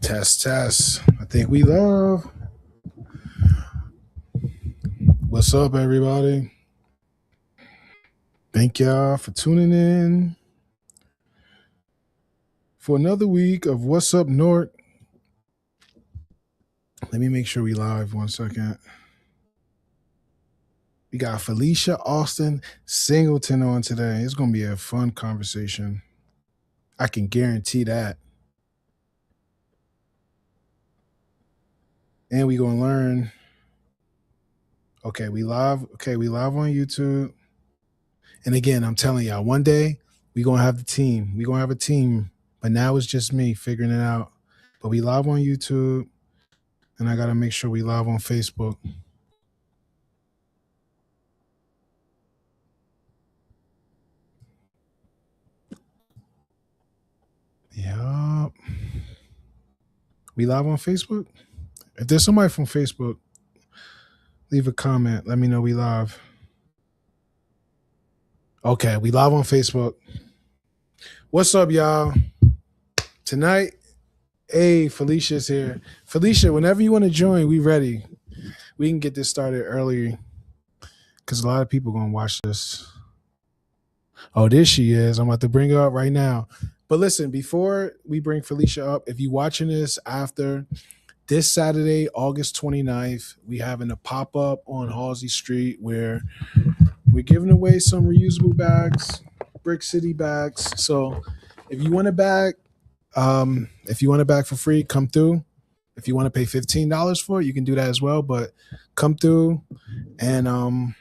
Test, test. I think we love. What's up, everybody? Thank y'all for tuning in for another week of What's Up Newark. Let me make sure we live 1 second. We got Felicia Alston-Singleton on today. It's going to be a fun conversation. I can guarantee that. And we going to learn. Okay, we live. Okay, we live on YouTube. And again, I'm telling y'all, one day we going to have the team. We going to have a team. But now it's just me figuring it out. But we live on YouTube. And I got to make sure we live on Facebook. Yup. We live on Facebook? If there's somebody from Facebook, leave a comment. Let me know we live. Okay, we live on Facebook. What's up, y'all? Tonight, hey, Felicia's here. Felicia, whenever you want to join, we ready. We can get this started early because a lot of people going to watch this. Oh, there she is. I'm about to bring her up right now. But listen, before we bring Felicia up, if you're watching this after this Saturday, August 29th, we having a pop-up on Halsey Street where we're giving away some reusable bags, Brick City bags. So if you want a bag, for free, come through. If you want to pay $15 for it, you can do that as well. But come through and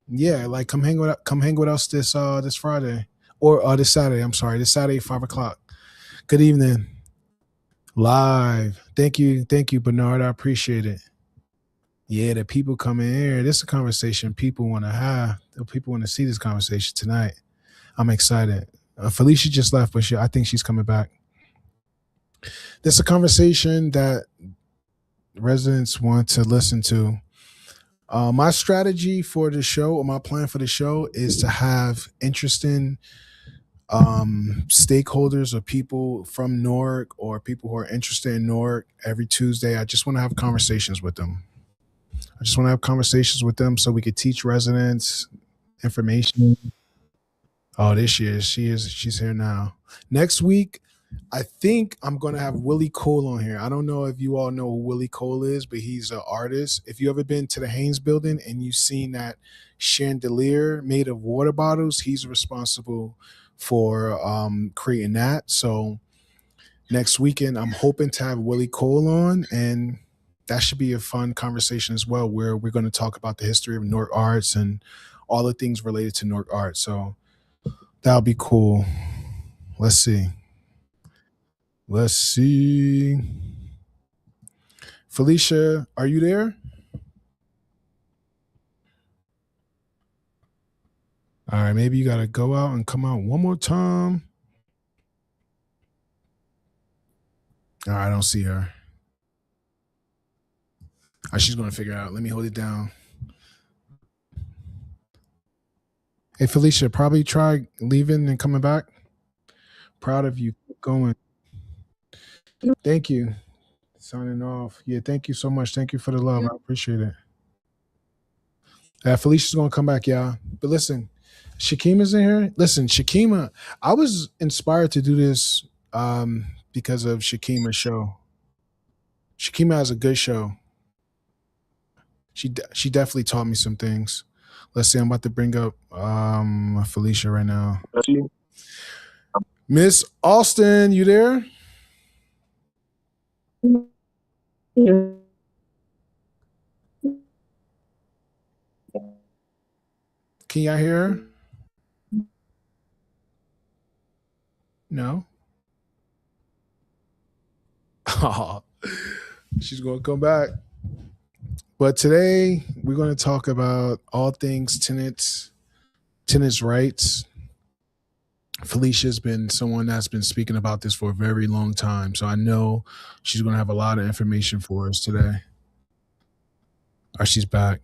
yeah, like come hang with us this Friday or this Saturday. I'm sorry, this Saturday 5 o'clock. Good evening, live. Thank you, Bernard. I appreciate it. Yeah, the people coming here. This is a conversation people want to have. People want to see this conversation tonight. I'm excited. Felicia just left, but I think she's coming back. This is a conversation that residents want to listen to. My strategy for the show, or my plan for the show, is to have interesting stakeholders or people from Newark or people who are interested in Newark every Tuesday. I just want to have conversations with them. So we could teach residents information. Oh, this year she's here now. Next week, I think I'm gonna have Willie Cole on here. I don't know if you all know who Willie Cole is, but he's an artist. If you ever been to the Haynes building and you've seen that chandelier made of water bottles, he's responsible for creating that. So next weekend, I'm hoping to have Willie Cole on, and that should be a fun conversation as well, where we're going to talk about the history of Newark arts and all the things related to Newark art. So that'll be cool. Let's see. Felicia, are you there? All right, maybe you got to go out and come out one more time. All right, I don't see her. She's going to figure it out. Let me hold it down. Hey, Felicia, probably try leaving and coming back. Proud of you. Keep going. Thank you. Signing off. Yeah, thank you so much. Thank you for the love. I appreciate it. Felicia's going to come back, y'all. But listen, Shakima's in here. Listen, Shakima, I was inspired to do this because of Shakima's show. Shakima has a good show. She definitely taught me some things. Let's see, I'm about to bring up Felicia right now. Miss Alston, you there? Can y'all hear her? No? Oh, she's going to come back. But today we're going to talk about all things tenants rights. Felicia's been someone that's been speaking about this for a very long time. So I know she's going to have a lot of information for us today. Oh, she's back.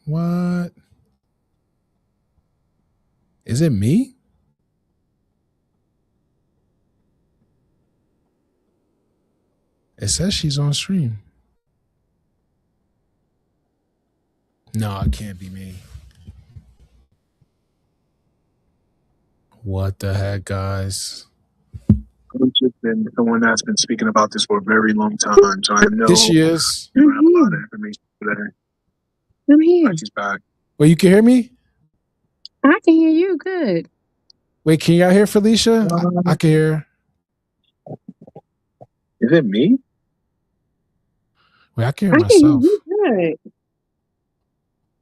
What? Is it me? It says she's on stream. No, it can't be me. What the heck, guys? I've just been someone that's been speaking about this for a very long time, so I know This she is. you have a lot of information today. I'm here. She's back. Well, you can hear me? I can hear you good. Wait, can y'all hear Felicia? I can hear. Is it me? Wait, I can hear I myself. can hear you good.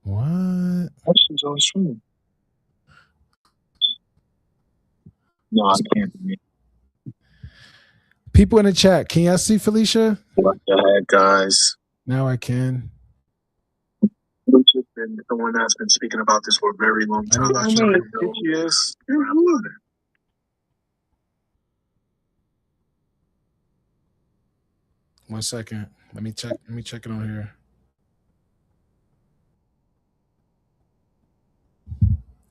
What? Oh, she's on stream. No, I can't be me. People in the chat, can y'all see Felicia? What the heck, guys? Now I can. I've just been someone that's been speaking about this for a very long time. Let me watch it. Here she is. One second. Let me check it on here.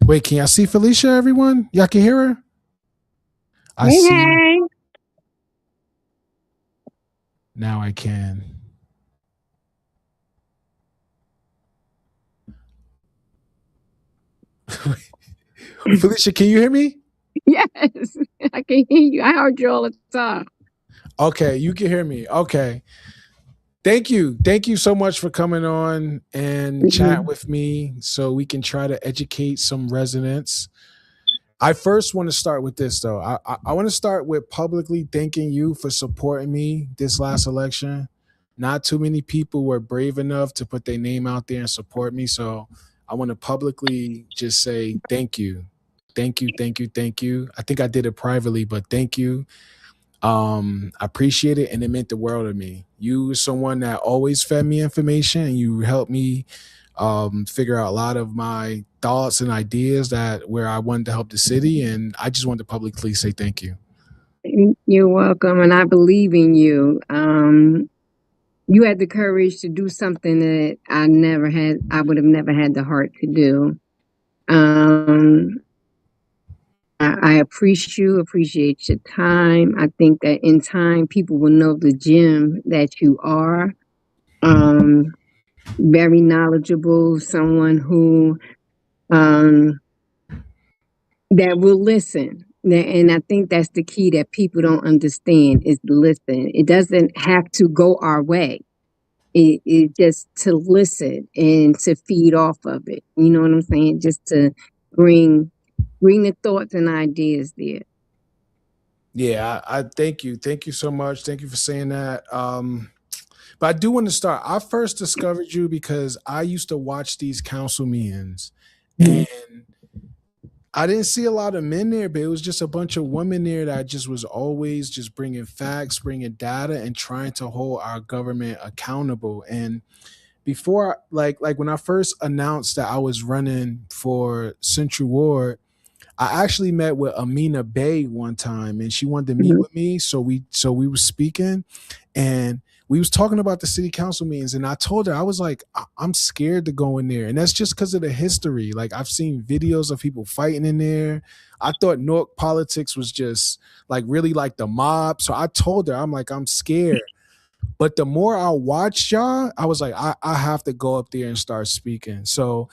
Wait, can y'all see Felicia, everyone? Y'all can hear her? I see. Hey. Now I can. Felicia, can you hear me? Yes, I can hear you. I heard you all the time. Okay, you can hear me. Okay. Thank you. Thank you so much for coming on and chat with me so we can try to educate some residents. I first want to start with this, though. I want to start with publicly thanking you for supporting me this last election. Not too many people were brave enough to put their name out there and support me. So I want to publicly just say thank you. Thank you, thank you, thank you. I think I did it privately, but thank you. I appreciate it, and it meant the world to me. You were someone that always fed me information, and you helped me figure out a lot of my thoughts and ideas that where I wanted to help the city, and I just wanted to publicly say thank you. You're welcome, and I believe in you. You had the courage to do something that I would have never had the heart to do. I appreciate your time. I think that in time, people will know the gem that you are. Very knowledgeable, someone who that will listen. And I think that's the key that people don't understand is listen. It doesn't have to go our way. It just to listen and to feed off of it. You know what I'm saying? Just to bring the thoughts and ideas there. Yeah, I thank you. Thank you so much. Thank you for saying that. But I do want to start. I first discovered you because I used to watch these council meetings, and I didn't see a lot of men there, but it was just a bunch of women there that just was always just bringing facts, bringing data, and trying to hold our government accountable. And before, like when I first announced that I was running for Central Ward, I actually met with Amina Bay one time, and she wanted to meet with me. So we were speaking, and we was talking about the city council meetings, and I told her, I was like, I'm scared to go in there. And that's just because of the history. Like, I've seen videos of people fighting in there. I thought Newark politics was just like really like the mob. So I told her, I'm like, I'm scared. But the more I watched y'all, I was like, I have to go up there and start speaking. So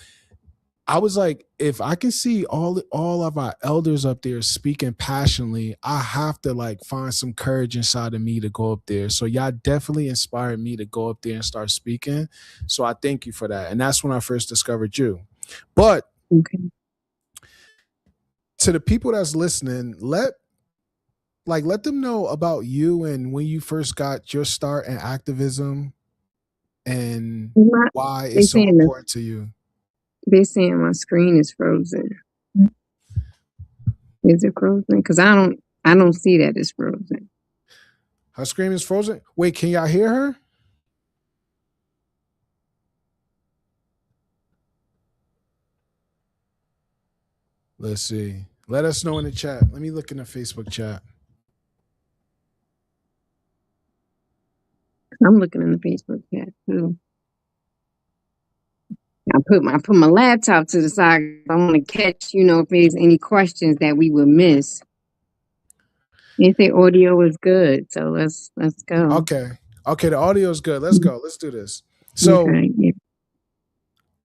I was like, if I can see all of our elders up there speaking passionately, I have to like find some courage inside of me to go up there. So y'all definitely inspired me to go up there and start speaking. So I thank you for that. And that's when I first discovered you. But to the people that's listening, let them know about you and when you first got your start in activism and why it's so important to you. They're saying my screen is frozen. Is it frozen? Because I don't see that it's frozen. Her screen is frozen? Wait, can y'all hear her? Let's see. Let us know in the chat. Let me look in the Facebook chat. I'm looking in the Facebook chat too. I put my laptop to the side. I want to catch, if there's any questions that we would miss. They say audio is good, so let's go. Okay. Okay, the audio is good. Let's go. Let's do this. So, Okay. Yeah.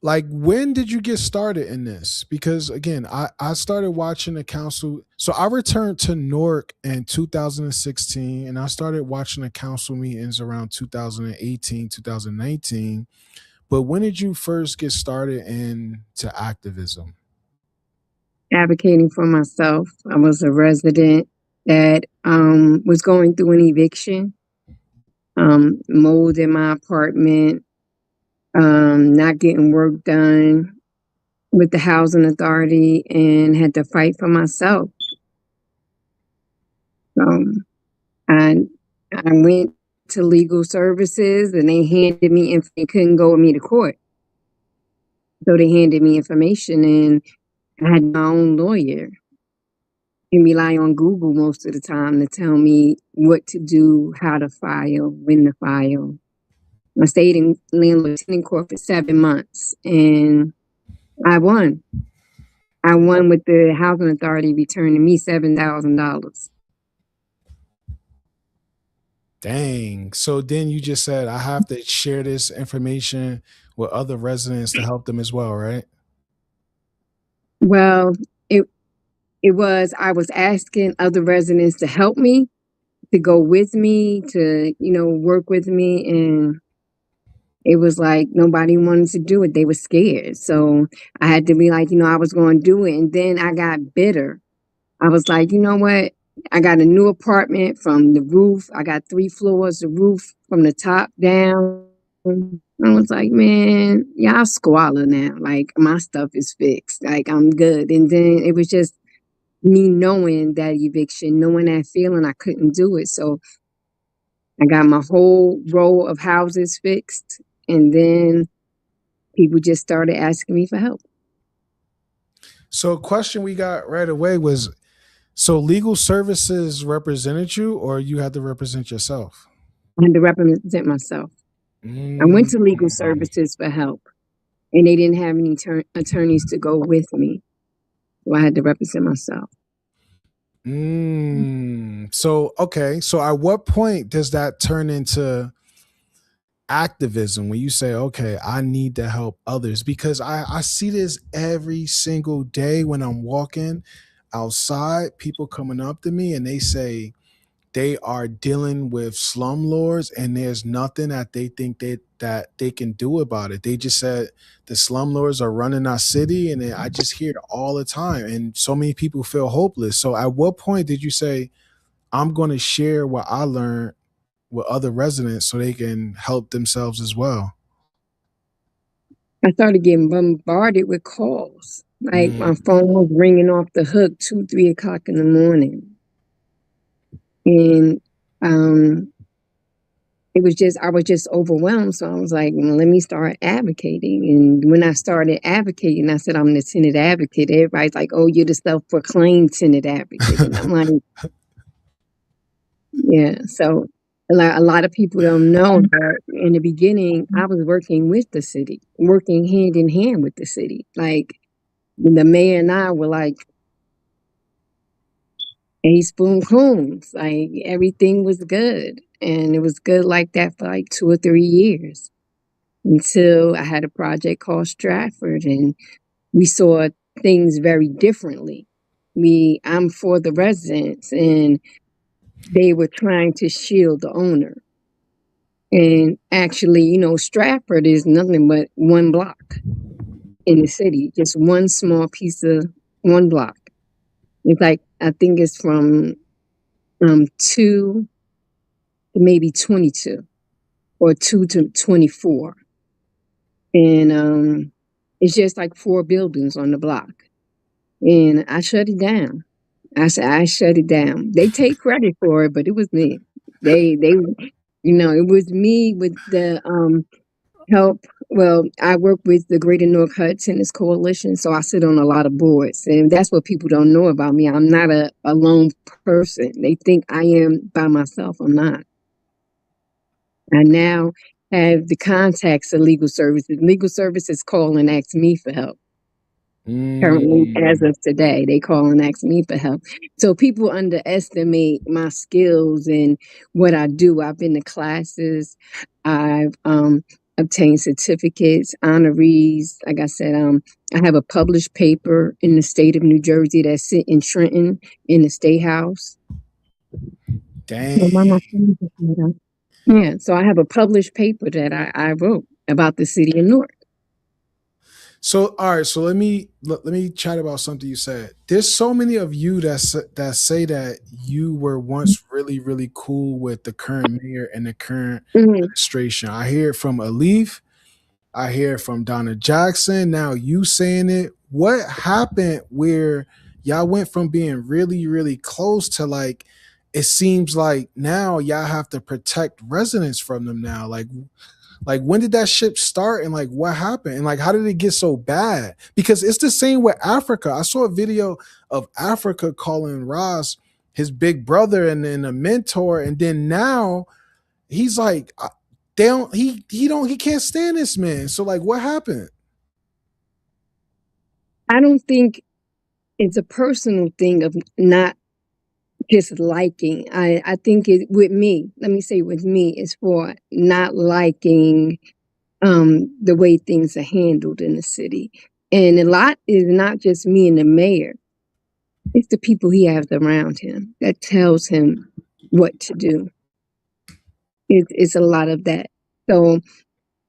like, when did you get started in this? Because again, I started watching the council. So I returned to Newark in 2016, and I started watching the council meetings around 2018, 2019. But when did you first get started into activism? Advocating for myself. I was a resident that was going through an eviction, mold in my apartment, not getting work done with the housing authority, and had to fight for myself. Um, I I went to legal services, and they handed me they couldn't go with me to court, so they handed me information, and I had my own lawyer and rely on Google most of the time to tell me what to do, how to file, when to file. I stayed in landlord tenant court for 7 months, and I won. I won with the housing authority returning me $7,000. Dang. So then you just said I have to share this information with other residents to help them as well, right? Well, it it was I was asking other residents to help me, to go with me, to work with me, and it was like nobody wanted to do it. They were scared. So I had to be like, I was going to do it. And then I got bitter. I was like, you know what? I got a new apartment from the roof. I got 3 floors, the roof from the top down. I was like, man, y'all squalor now. Like, my stuff is fixed. Like, I'm good. And then it was just me knowing that eviction, knowing that feeling, I couldn't do it. So I got my whole row of houses fixed. And then people just started asking me for help. So a question we got right away was, so legal services represented you or you had to represent yourself? I had to represent myself. I went Mm. to legal services for help, and they didn't have any attorneys to go with me. So I had to represent myself. So, okay. So at what point does that turn into activism when you say, okay, I need to help others? Because I see this every single day when I'm walking outside, people coming up to me and they say they are dealing with slumlords and there's nothing that they think that they can do about it. They just said the slumlords are running our city, and I just hear it all the time. And so many people feel hopeless. So at what point did you say, I'm going to share what I learned with other residents so they can help themselves as well? I started getting bombarded with calls. Like my Mm. phone was ringing off the hook 2, 3 o'clock in the morning. And I was just overwhelmed. So I was like, well, let me start advocating. And when I started advocating, I said, I'm the tenant advocate. Everybody's like, oh, you're the self-proclaimed tenant advocate. And I'm like, yeah. So a lot of people don't know that in the beginning, I was working with the city, working hand in hand with the city. Like the mayor and I were like a spoon coons. Like everything was good. And it was good like that for like 2 or 3 years until I had a project called Stratford, and we saw things very differently. I'm for the residents, and they were trying to shield the owner. And actually, Stratford is nothing but one block in the city, just one small piece of one block. It's like, I think it's from 2 to maybe 22 or 2 to 24. And it's just like 4 buildings on the block. And I shut it down. I said, I shut it down. They take credit for it, but it was me. They, it was me with the help. Well, I work with the Greater Newark HUD Tenants Coalition, so I sit on a lot of boards, and that's what people don't know about me. I'm not a lone person. They think I am by myself. I'm not. I now have the contacts of legal services. Legal services call and ask me for help. Currently, as Mm. of today, they call and ask me for help. So people underestimate my skills and what I do. I've been to classes. I've obtained certificates, honorees. Like I said, I have a published paper in the state of New Jersey that sit in Trenton in the State House. Dang. Yeah, so I have a published paper that I wrote about the city of Newark. So all right, so let me chat about something you said. There's so many of you that say that you were once really really cool with the current mayor and the current Mhm. administration. I hear it from Alif. I hear it from Donna Jackson. Now you saying it. What happened where y'all went from being really really close to like it seems like now y'all have to protect residents from them now. Like when did that ship start and like what happened and like how did it get so bad? Because it's the same with Africa. I saw a video of Africa calling Ross his big brother and then a mentor, and then now he's like they don't he can't stand this man. So like what happened? I don't think it's a personal thing of not just liking. I think it with me, let me say with me, it's for not liking the way things are handled in the city. And a lot is not just me and the mayor, it's the people he has around him that tells him what to do. It's a lot of that. So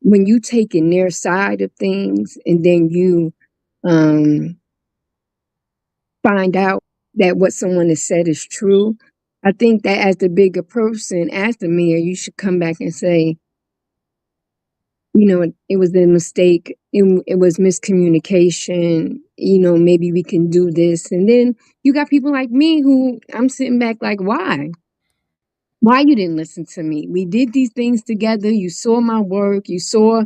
when you take in their side of things and then you um find out that what someone has said is true, I think that as the bigger person, as the mayor, you should come back and say, it was a mistake. It was miscommunication. Maybe we can do this. And then you got people like me who I'm sitting back like, why? Why you didn't listen to me? We did these things together. You saw my work. You saw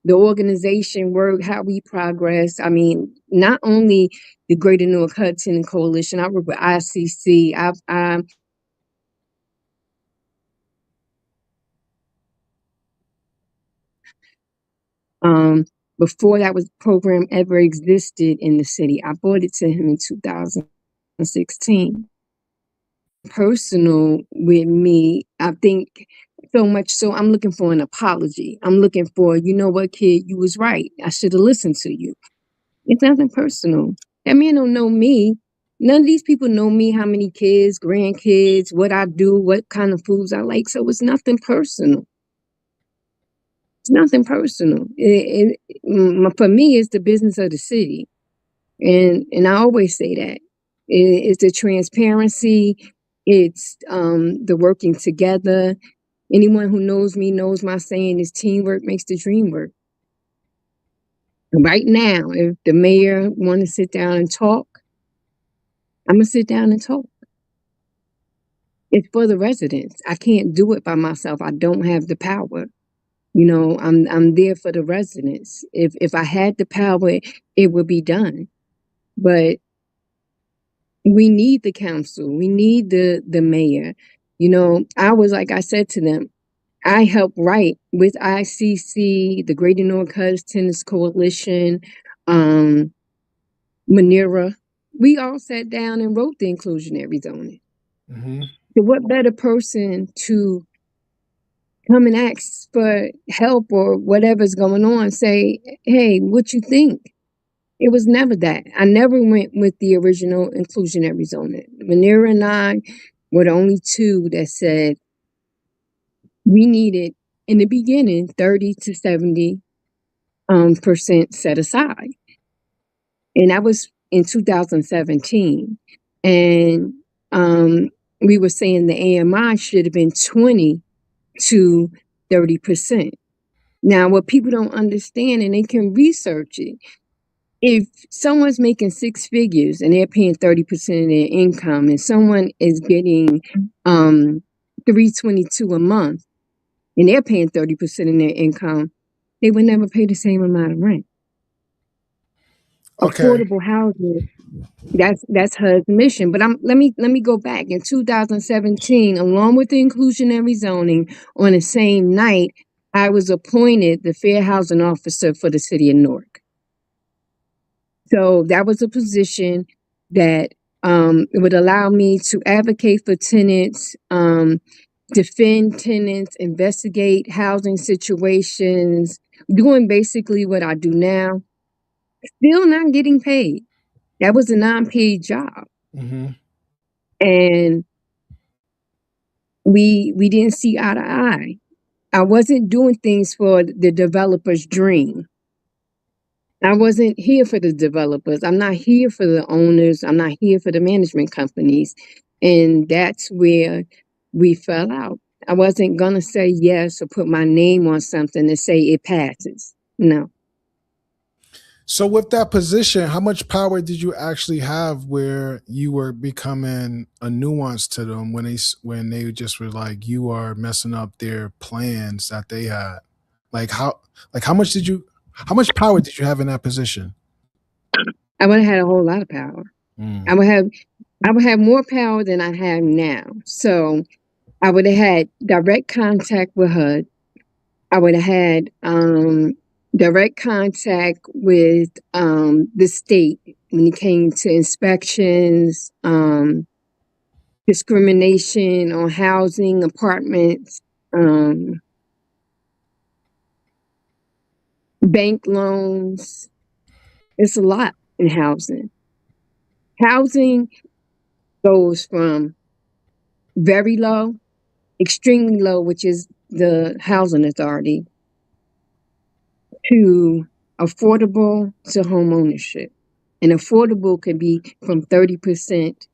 the organization work, how we progress. I mean, not only the Greater Newark Hudson Coalition, I work with ICC. Um, before that was program ever existed in the city, I brought it to him in 2016. Personal with me, I think so much so I'm looking for an apology. I'm looking for, you know what, kid, you was right. I should have listened to you. It's nothing personal. That man don't know me. None of these people know me, how many kids, grandkids, what I do, what kind of foods I like. So it's nothing personal. It's nothing personal. For me, it's the business of the city. And I always say that. It's the transparency, it's the working together. Anyone who knows me knows my saying is teamwork makes the dream work. Right now, if the mayor want to sit down and talk, I'm gonna sit down and talk. It's for the residents. I can't do it by myself. I don't have the power. I'm there for the residents. If I had the power, it would be done. But we need the council. We need the mayor. I was like I said to them, I helped write with ICC, the Greater Newark Hudson Tenants Coalition, um, Manera. We all sat down and wrote the inclusionary zoning. Mm-hmm. So what better person to come and ask for help or whatever's going on? Say, hey, what you think? It was never that. I never went with the original inclusionary zoning. Manera and I were the only two that said we needed in the beginning 30 to 70 percent set aside. And that was in 2017. And we were saying the AMI should have been 20 to 30%. Now, what people don't understand, and they can research it, if someone's making six figures and they're paying 30% of their income, and someone is getting 322 a month and they're paying 30% of their income, they would never pay the same amount of rent. Okay. Affordable housing, that's her mission. But let me go back. In 2017, along with the inclusionary zoning, on the same night, I was appointed the fair housing officer for the city of Newark. So that was a position that it would allow me to advocate for tenants, defend tenants, investigate housing situations, doing basically what I do now, still not getting paid. That was a non-paid job. Mm-hmm. And we didn't see eye to eye. I wasn't doing things for the developer's dream. I wasn't here for the developers. I'm not here for the owners. I'm not here for the management companies. And that's where we fell out. I wasn't going to say yes or put my name on something to say it passes. No. So with that position, how much power did you actually have where you were becoming a nuance to them when they just were like, you are messing up their plans that they had? How much power did you have in that position? I would have had a whole lot of power. Mm. I would have more power than I have now. So I would have had direct contact with HUD. I would have had direct contact with the state when it came to inspections, discrimination on housing, apartments, bank loans. It's a lot in housing. Housing goes from very low, extremely low, which is the housing authority, to affordable to home ownership. And affordable could be from 30%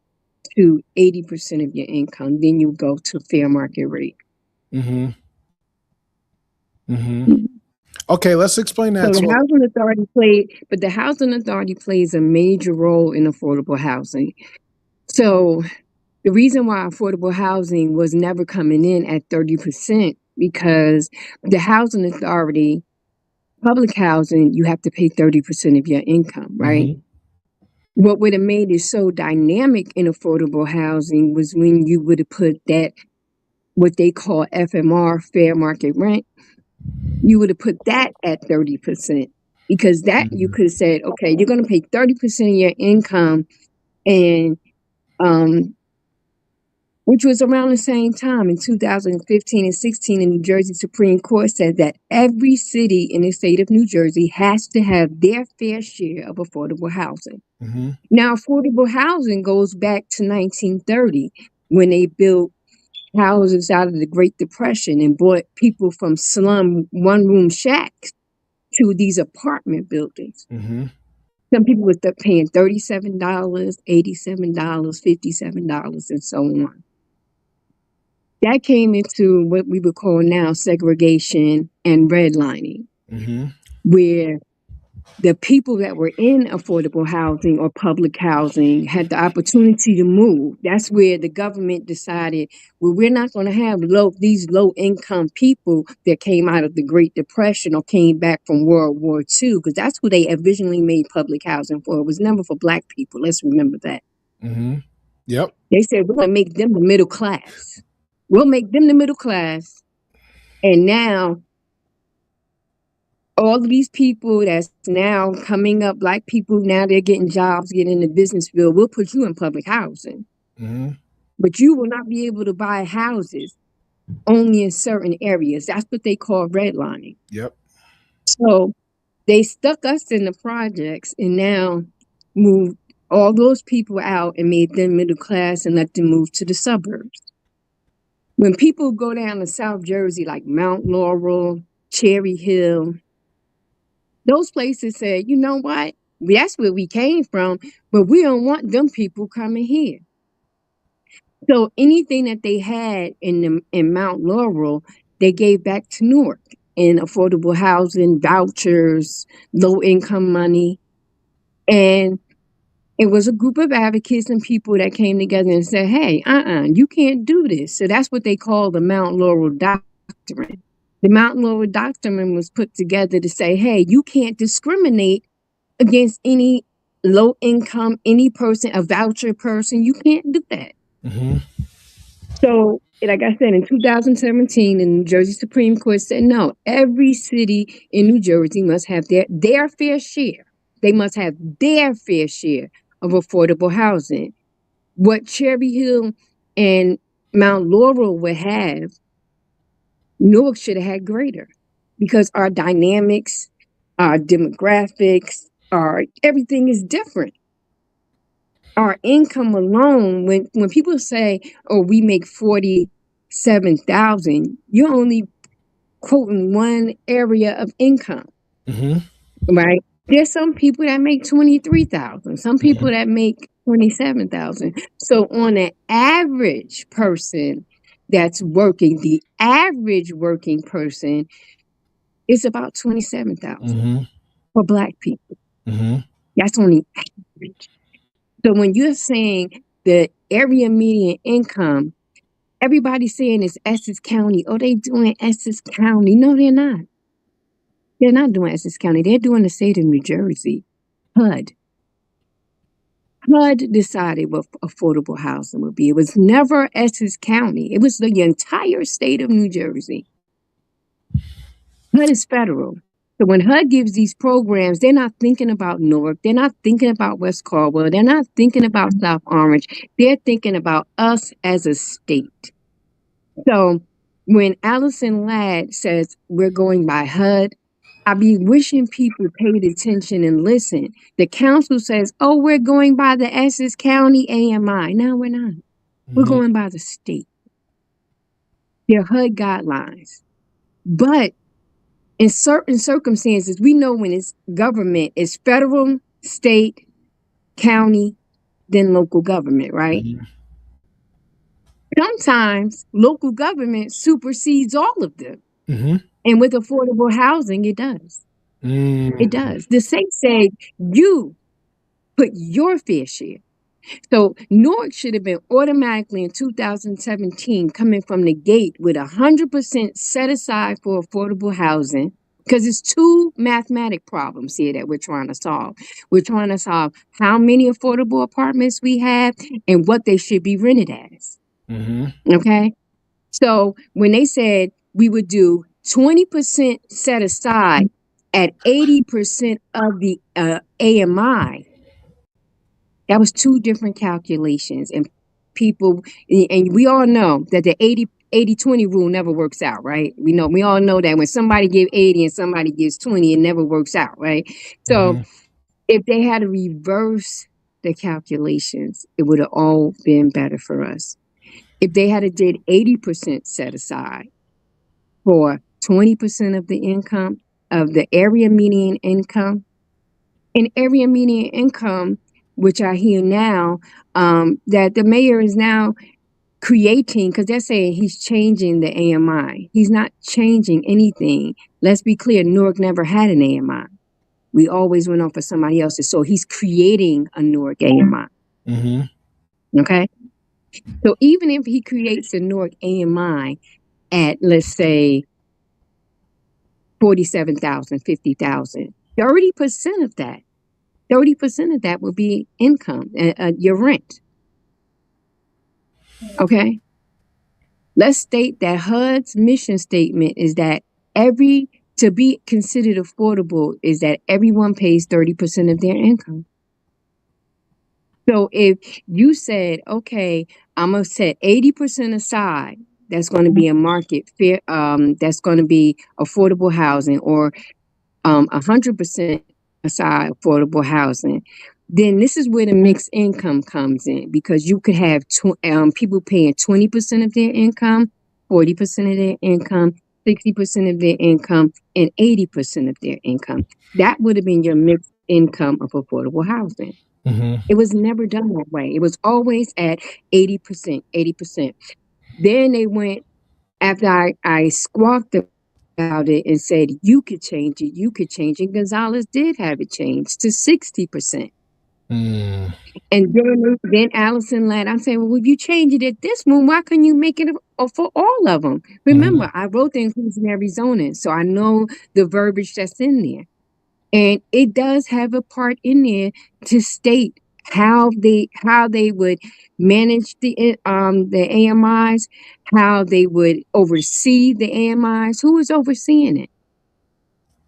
to 80% of your income. Then you go to fair market rate. Mm-hmm. Mm-hmm. Okay, let's explain that. So the housing authority plays a major role in affordable housing. So the reason why affordable housing was never coming in at 30%, because the housing authority, public housing, you have to pay 30% of your income, right? Mm-hmm. What would have made it so dynamic in affordable housing was when you would have put that, what they call FMR, fair market rent, you would have put that at 30%. Because that you could have said, okay, you're going to pay 30% of your income, and which was around the same time in 2015 and 16, the New Jersey Supreme Court said that every city in the state of New Jersey has to have their fair share of affordable housing. Mm-hmm. Now, affordable housing goes back to 1930 when they built houses out of the Great Depression and brought people from slum one-room shacks to these apartment buildings. Mm-hmm. Some people were paying $37, $87, $57, and so on. That came into what we would call now segregation and redlining, Mm-hmm. where the people that were in affordable housing or public housing had the opportunity to move. That's where the government decided, well, we're not going to have these low income people that came out of the Great Depression or came back from World War II, because that's what they originally made public housing for. It was never for Black people. Let's remember that. Mm-hmm. Yep. They said, we're going to make them the middle class. We'll make them the middle class. And now all of these people that's now coming up, Black people, now they're getting jobs, getting in the business field. We'll put you in public housing. Mm-hmm. But you will not be able to buy houses only in certain areas. That's what they call redlining. Yep. So they stuck us in the projects and now moved all those people out and made them middle class and let them move to the suburbs. When people go down to South Jersey, like Mount Laurel, Cherry Hill, those places say, you know what? That's where we came from, but we don't want them people coming here. So anything that they had in Mount Laurel, they gave back to Newark in affordable housing, vouchers, low income money. And it was a group of advocates and people that came together and said, hey, you can't do this. So that's what they call the Mount Laurel Doctrine. The Mount Laurel Doctrine was put together to say, hey, you can't discriminate against any low income, any person, a voucher person. You can't do that. Mm-hmm. So, like I said, in 2017, the New Jersey Supreme Court said, no, every city in New Jersey must have their fair share. They must have their fair share of affordable housing. What Cherry Hill and Mount Laurel would have, Newark should have had greater, because our dynamics, our demographics, our everything is different. Our income alone, when people say, "Oh, we make 47,000," you're only quoting one area of income, Mm-hmm. right? There's some people that make 23,000, some people that make 27,000. So on an average person that's working, the average working person is about 27,000 Mm-hmm. for Black people. Mm-hmm. That's only average. So when you're saying the area median income, everybody's saying it's Essex County. Oh, they doing Essex County. No, they're not. They're not doing Essex County. They're doing the state of New Jersey. HUD. HUD decided what affordable housing would be. It was never Essex County. It was the entire state of New Jersey. HUD is federal. So when HUD gives these programs, they're not thinking about Newark. They're not thinking about West Caldwell. They're not thinking about South Orange. They're thinking about us as a state. So when Allison Ladd says we're going by HUD, I be wishing people paid attention and listen. The council says, oh, we're going by the Essex County AMI. No, we're not. We're going by the state. They're HUD guidelines. But in certain circumstances, we know when it's government, it's federal, state, county, then local government, right? Mm-hmm. Sometimes local government supersedes all of them. Mm-hmm. And with affordable housing, it does. Mm-hmm. It does. The state said, you put your fair share. So Newark should have been automatically in 2017 coming from the gate with 100% set aside for affordable housing, because it's two mathematic problems here that we're trying to solve. We're trying to solve how many affordable apartments we have and what they should be rented as. Mm-hmm. Okay. So when they said we would do 20% set aside at 80% of the AMI, that was two different calculations. And people, and we all know that the 80-20 rule never works out, right? We all know that when somebody gives 80 and somebody gives 20, it never works out, right? So if they had to reverse the calculations, it would have all been better for us. If they had did 80% set aside for 20% of the income, of the area median income, and area median income, which I hear now, that the mayor is now creating, because they're saying he's changing the AMI. He's not changing anything. Let's be clear, Newark never had an AMI. We always went on for somebody else's. So he's creating a Newark AMI. Mm-hmm. Okay? So even if he creates a Newark AMI at, let's say, 47,000, 50,000, 30% of that, 30% of that will be income, your rent. Okay? Let's state that HUD's mission statement is that to be considered affordable is that everyone pays 30% of their income. So if you said, okay, I'm going to set 80% aside, that's going to be a market fair, that's going to be affordable housing, or 100% aside affordable housing, then this is where the mixed income comes in, because you could have people paying 20% of their income, 40% of their income, 60% of their income, and 80% of their income. That would have been your mixed income of affordable housing. Mm-hmm. It was never done that way. It was always at 80%, 80%. Then they went, after I squawked about it and said, you could change it, you could change it. Gonzalez did have it changed to 60%. Mm. And then Allison Ladd, I'm saying, well, if you change it at this moment, why couldn't you make it for all of them? Remember, I wrote the inclusionary zoning, so I know the verbiage that's in there. And it does have a part in there to state how they would manage the AMIs, how they would oversee the AMIs. Who is overseeing it?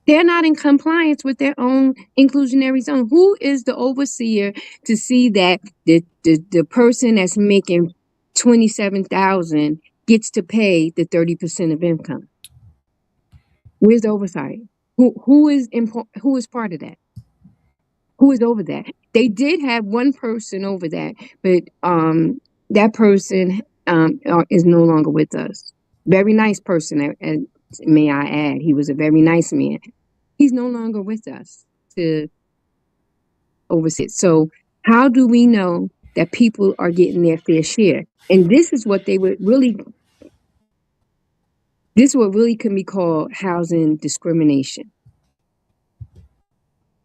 They're not in compliance with their own inclusionary zone. Who is the overseer to see that the person that's making 27,000 gets to pay the 30% of income? Where's the oversight? Who is part of that? Who is over that? They did have one person over that, but that person is no longer with us. Very nice person, and may I add, he was a very nice man. He's no longer with us to oversee it. So how do we know that people are getting their fair share? And this is what really can be called housing discrimination.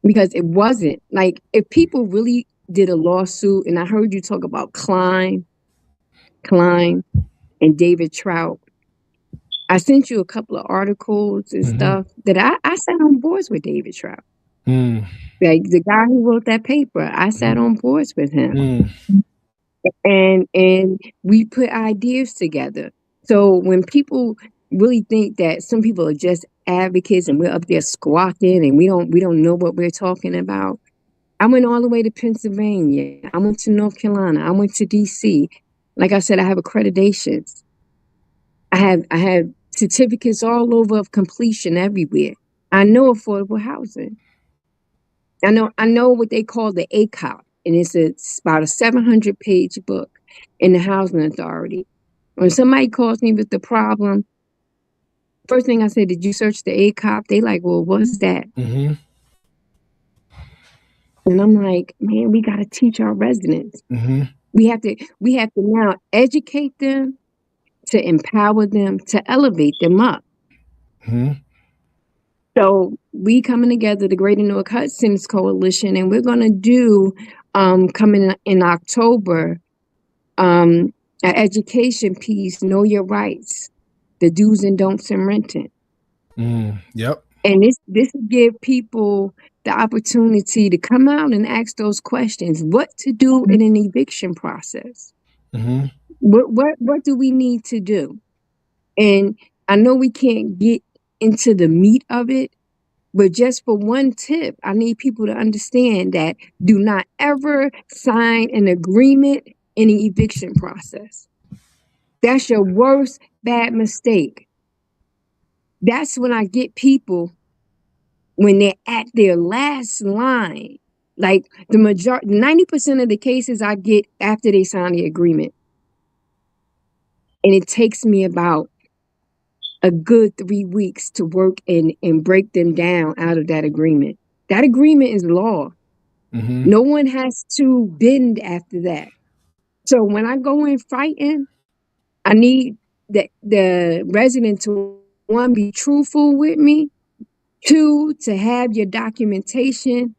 Because it wasn't like, if people really did a lawsuit, and I heard you talk about Klein and David Trout. I sent you a couple of articles and stuff that I sat on boards with David Trout. Like the guy who wrote that paper, I sat on boards with him. And we put ideas together. So when people really think that some people are just advocates and we're up there squawking and we don't know what we're talking about. I went all the way to Pennsylvania. I went to North Carolina. I went to DC. Like I said, I have accreditations. I have certificates all over of completion everywhere. I know affordable housing. I know what they call the ACOP, and it's about a 700-page book in the Housing Authority. When somebody calls me with the problem, first thing I say, did you search the ACOP? They like, well, what's that? And I'm like, man, we got to teach our residents. We have to now educate them, to empower them, to elevate them up. So we coming together, the Greater Newark Hudson's Coalition, and we're going to do, coming in October, an education piece, Know Your Rights, the do's and don'ts in renting. Yep. And this will give people the opportunity to come out and ask those questions. What to do in an eviction process? What do we need to do? And I know we can't get into the meat of it, but just for one tip, I need people to understand that do not ever sign an agreement in an eviction process. That's your worst bad mistake. That's when I get people when they're at their last line. Like the majority, 90% of the cases I get after they sign the agreement. And it takes me about a good 3 weeks to work and break them down out of that agreement. That agreement is law. No one has to bend after that. So when I go in fighting, I need the resident to, one, be truthful with me, two, to have your documentation,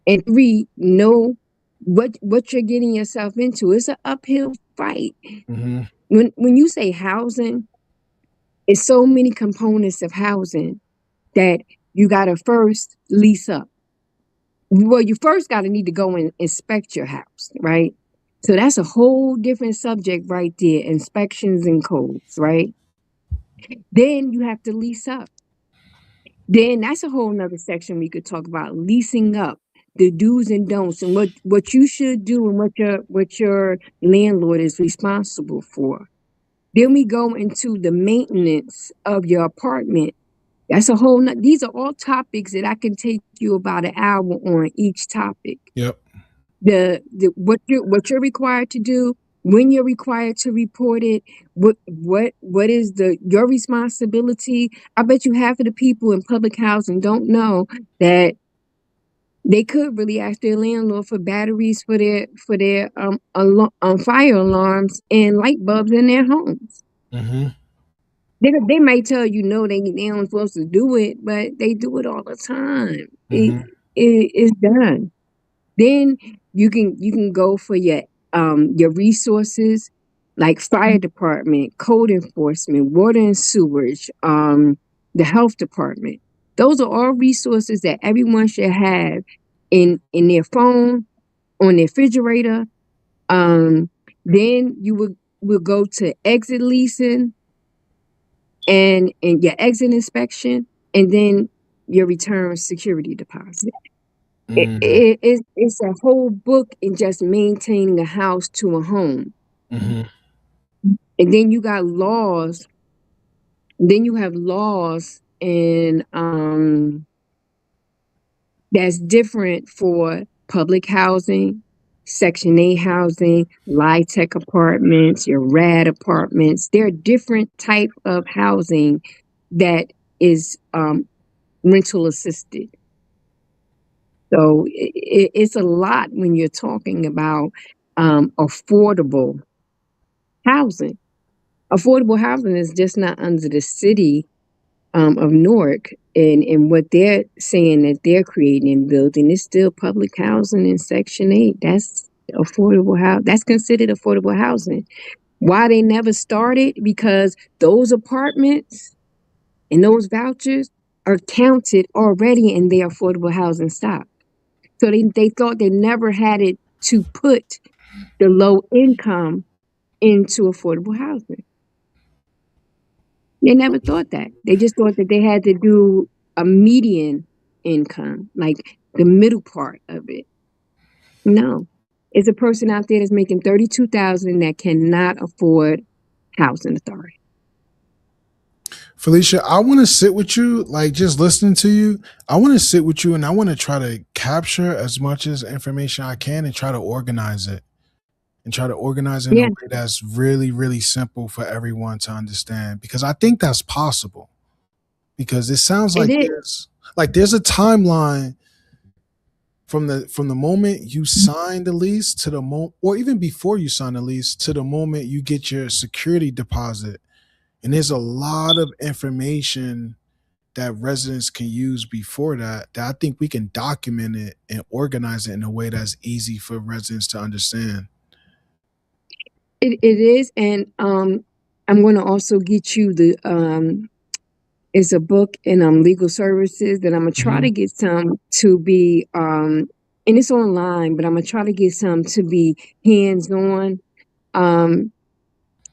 and three, know what you're getting yourself into. It's an uphill fight. When you say housing, it's so many components of housing that you got to first lease up. Well, you first got to need to go and inspect your house, right? So that's a whole different subject right there, inspections and codes, right? Then you have to lease up. Then that's a whole nother section we could talk about, leasing up, the do's and don'ts, and what you should do and what your landlord is responsible for. Then we go into the maintenance of your apartment. That's a whole these are all topics that I can take you about an hour on each topic. Yep. What you're required to do, when you're required to report it, what is your responsibility. I bet you half of the people in public housing don't know that they could really ask their landlord for batteries for their fire alarms and light bulbs in their homes. They might tell you no, they aren't supposed to do it, but they do it all the time. It's done. Then you can go for your resources like fire department, code enforcement, water and sewage, the health department. Those are all resources that everyone should have in their phone, on their refrigerator. Then you will go to exit leasing and your exit inspection. and then your return security deposit. Mm-hmm. It's a whole book in just maintaining a house to a home. Mm-hmm. And then you got laws. Then you have laws and that's different for public housing, Section 8 housing, LIHTC apartments, your RAD apartments. There are different type of housing that is rental assisted. So it's a lot when you're talking about affordable housing. Affordable housing is just not under the city of Newark, and what they're saying that they're creating and building is still public housing in Section 8. That's affordable house. That's considered affordable housing. Why they never started? Because those apartments and those vouchers are counted already in their affordable housing stock. So they thought they never had it to put the low income into affordable housing. They never thought that. They just thought that they had to do a median income, like the middle part of it. No. It's a person out there that's making $32,000 that cannot afford housing authority. Felicia, I want to sit with you, like just listening to you. I want to sit with you and I want to try to capture as much as information I can and try to organize it. And try to organize it in a Yeah, way that's really, really simple for everyone to understand. Because I think that's possible. Because it sounds it is. there's a timeline from the moment you sign the lease to the moment, or even before you sign the lease to the moment you get your security deposit. And there's a lot of information that residents can use before that I think we can document it and organize it in a way that's easy for residents to understand. It is. And I'm going to also get you the it's a book in legal services that I'm gonna try Mm-hmm. to get some to be and it's online, but I'm gonna try to get some to be hands on. Um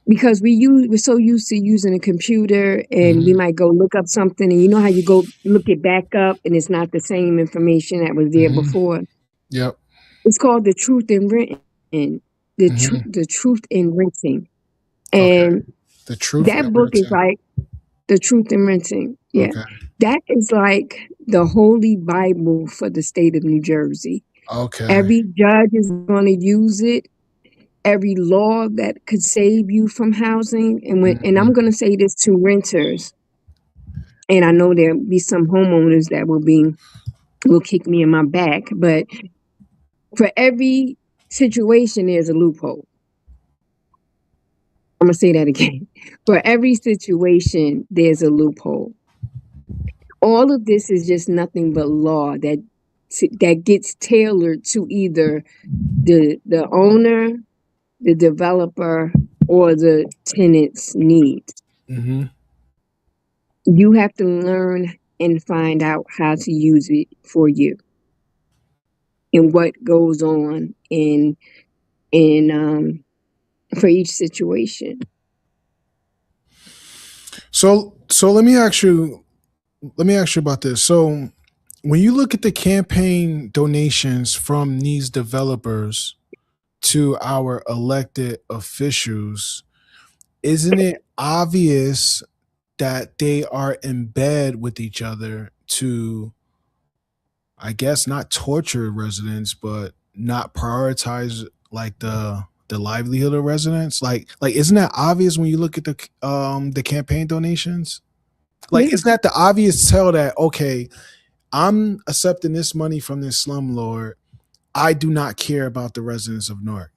because we're so used to using a computer and we Mm-hmm. might go look up something and you know how you go look it back up and it's not the same information that was there Mm-hmm. before. Yep. It's called The Truth in Renting. Mm-hmm. The Truth in Renting. Okay. And The truth that and book is written. like The Truth in Renting. Yeah. Okay. That is like the holy Bible for the state of New Jersey. Okay. Every judge is going to use it. Every law that could save you from housing. And Mm-hmm. I'm going to say this to renters. And I know there'll be some homeowners that will kick me in my back, but for every situation, there's a loophole. I'm going to say that again. For every situation, there's a loophole. All of this is just nothing but law that gets tailored to either the owner, the developer, or the tenant's needs. Mm-hmm. You have to learn and find out how to use it for you and what goes on in for each situation. So let me ask you about this. So when you look at the campaign donations from these developers to our elected officials, isn't it obvious that they are in bed with each other to, I guess, not torture residents, but not prioritize like the livelihood of residents? Like isn't that obvious when you look at the campaign donations? Like, Yeah. isn't that the obvious tell that, okay, I'm accepting this money from this slumlord. I do not care about the residents of Newark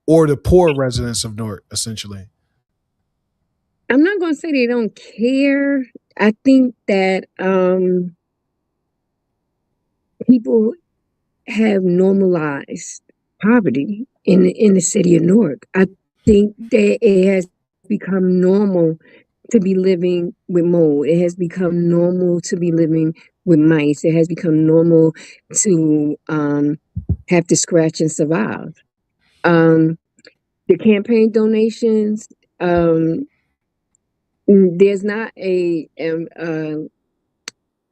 or the poor residents of Newark, essentially. I'm not going to say they don't care. I think that people have normalized poverty in the city of Newark. I think that it has become normal to be living with mold. It has become normal to be living with mice. It has become normal to have to scratch and survive. Um, the campaign donations, there's not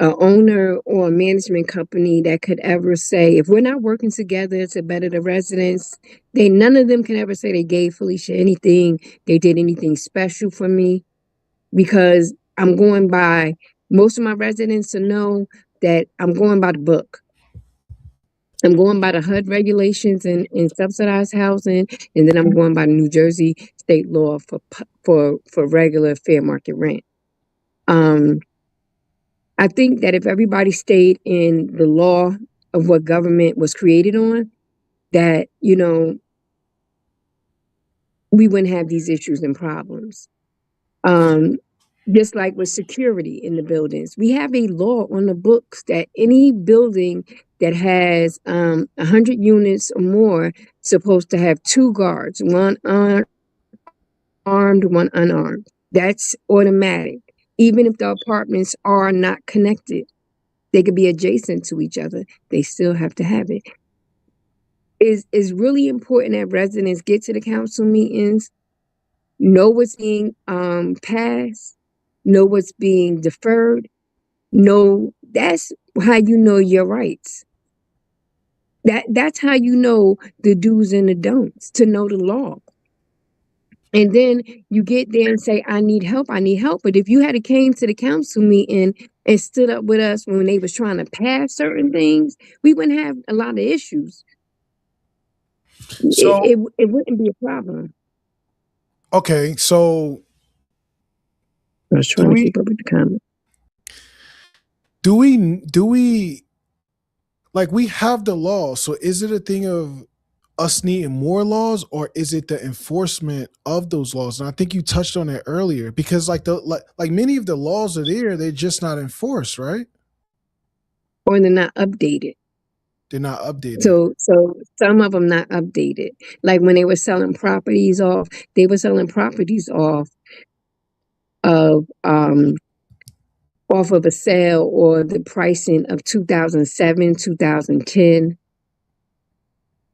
owner or a management company that could ever say, if we're not working together to better the residents, none of them can ever say they gave Felicia anything, they did anything special for me, because I'm going by, most of my residents to know that I'm going by the book. I'm going by the HUD regulations and subsidized housing, and then I'm going by the New Jersey state law for regular fair market rent. I think that if everybody stayed in the law of what government was created on, that, we wouldn't have these issues and problems. Just like with security in the buildings, we have a law on the books that any building that has 100 units or more supposed to have 2 guards, one armed, one unarmed. That's automatic. Even if the apartments are not connected, they could be adjacent to each other, they still have to have it. Is really important that residents get to the council meetings, know what's being passed, know what's being deferred, know that's how you know your rights. That's how you know the do's and the don'ts, to know the law. And then you get there and say, I need help, I need help. But if you had came to the council meeting and stood up with us when they was trying to pass certain things, we wouldn't have a lot of issues. So It wouldn't be a problem. okay, so I was trying to keep up with the comment. do we like, we have the law, so is it a thing of us needing more laws, or is it the enforcement of those laws? And I think you touched on it earlier, because like many of the laws are there, they're just not enforced, right? Or they're not updated. They're not updated. So some of them not updated. Like when they were selling properties off, they were selling properties off of a sale or the pricing of 2007, 2010.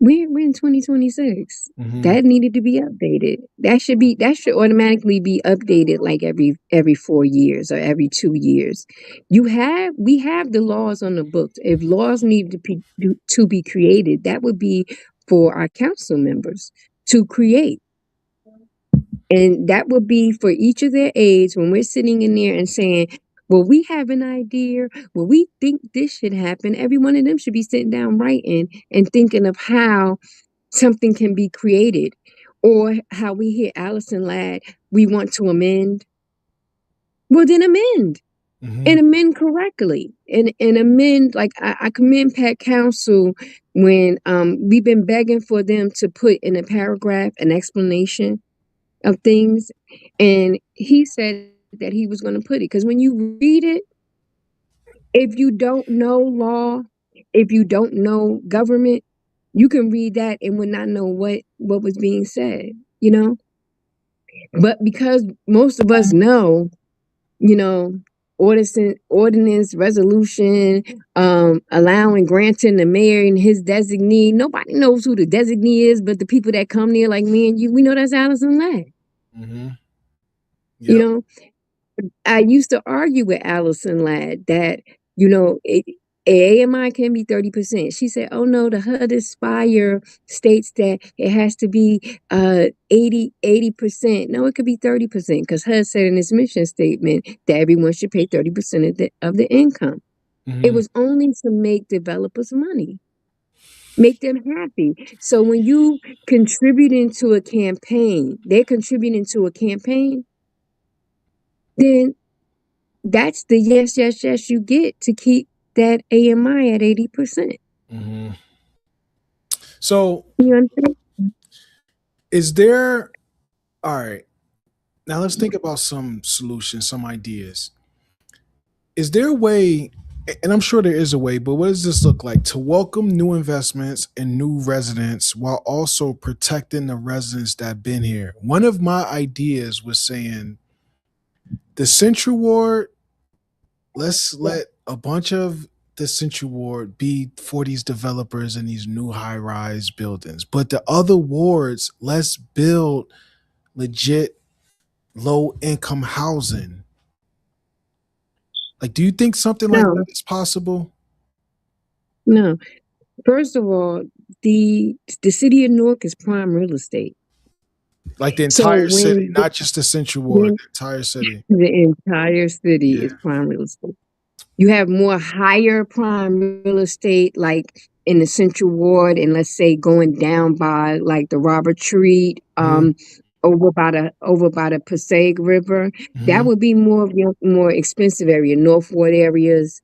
We're in 2026. That needed to be updated. That should automatically be updated like every 4 years or every 2 years. We have the laws on the books. If laws need to be created, that would be for our council members to create. And that would be for each of their aides when we're sitting in there and saying, well, we have an idea. Well, we think this should happen. Every one of them should be sitting down writing and thinking of how something can be created. Or how we hear Allison Ladd, we want to amend. Well, then amend. And amend correctly. And amend, like I commend Pat Council when we've been begging for them to put in a paragraph an explanation of things. And he said that he was going to put it. Because when you read it, if you don't know law, if you don't know government, you can read that and would not know what was being said, But because most of us know, ordinance, resolution, allowing, granting the mayor and his designee, nobody knows who the designee is, but the people that come there like me and you, we know that's Allison Ladd. Yep. I used to argue with Allison Ladd that, AMI can be 30%. She said, oh no, the HUD Aspire states that it has to be 80%. No, it could be 30%, because HUD said in its mission statement that everyone should pay 30% of the income. It was only to make developers money, make them happy. So when you contribute into a campaign, they're contributing to a campaign, then that's the yes you get to keep that AMI at 80%. So You understand? is there, all right, now let's think about some solutions, some ideas. Is there a way, and I'm sure there is a way, but what does this look like to welcome new investments and new residents while also protecting the residents that have been here? One of my ideas was saying the Central Ward, let's let a bunch of the Central Ward be for these developers in these new high-rise buildings. But the other wards, let's build legit low-income housing. Like, do you think something like No, that is possible? no. First of all, the city of Newark is prime real estate. Like the So entire city, not just the Central Ward, when the entire city. the entire city Yeah. is prime real estate. You have more higher prime real estate, like in the Central Ward, and let's say going down by like the Robert Treat, Hmm. over by the Passaic River. That Hmm. would be more of your more expensive area, North Ward areas.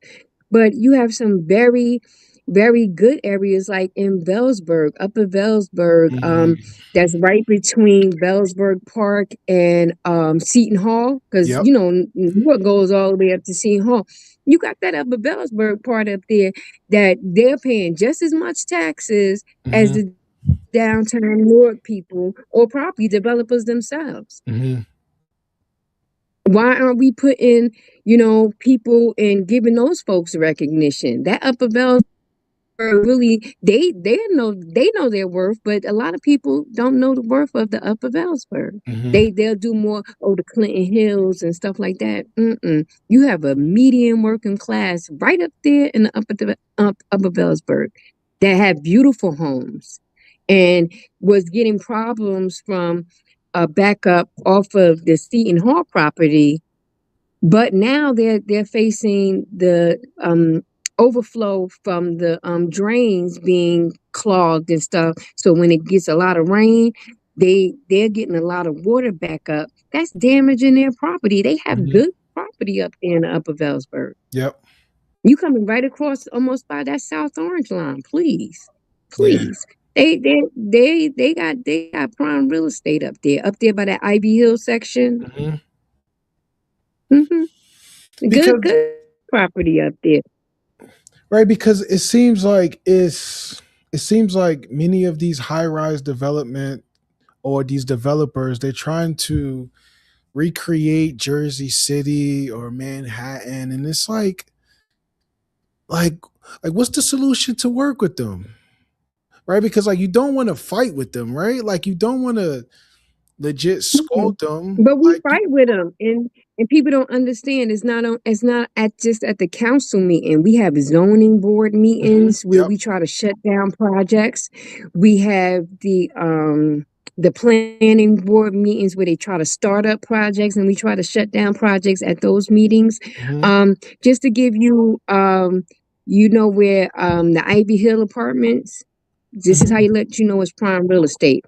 But you have some very, very good areas like in Bellsburg, Upper Bellsburg, Hmm. that's right between Bellsburg Park and Seton Hall, because Yep. you know Newark goes all the way up to Seton Hall. You got that Upper Bellsburg part up there that they're paying just as much taxes as Hmm. the downtown Newark people or property developers themselves. Hmm. Why aren't we putting, people and giving those folks recognition? That Upper Bell really, they know their worth, but a lot of people don't know the worth of the Upper Bellsburg. Hmm. They'll do more the Clinton Hills and stuff like that. You have a median working class right up there in the Upper Bellsburg that have beautiful homes and was getting problems from a backup off of the Seton Hall property, but now they're facing the overflow from the drains being clogged and stuff. So when it gets a lot of rain, they're getting a lot of water back up. That's damaging their property. They have Hmm. good property up there in the Upper Velsburg. Yep. You coming right across almost by that South Orange line, please, Yeah. please. They got prime real estate up there by that Ivy Hill section. Hmm. hmm Good, Because good property up there. right, because it seems like many of these high-rise development or these developers, they're trying to recreate Jersey City or Manhattan, and it's like what's the solution to work with them, right? Because like you don't want to fight with them, right? Like you don't want to legit Mhm. scold them, But we like you. fight with them, and people don't understand. It's not at just at the council meeting. We have zoning board Hmm. meetings where Yep. we try to shut down projects. We have the planning board meetings where they try to start up projects, and we try to shut down projects at those meetings. Hmm. Just to give you, where the Ivy Hill Apartments. This is how Hmm. you let you know it's prime real estate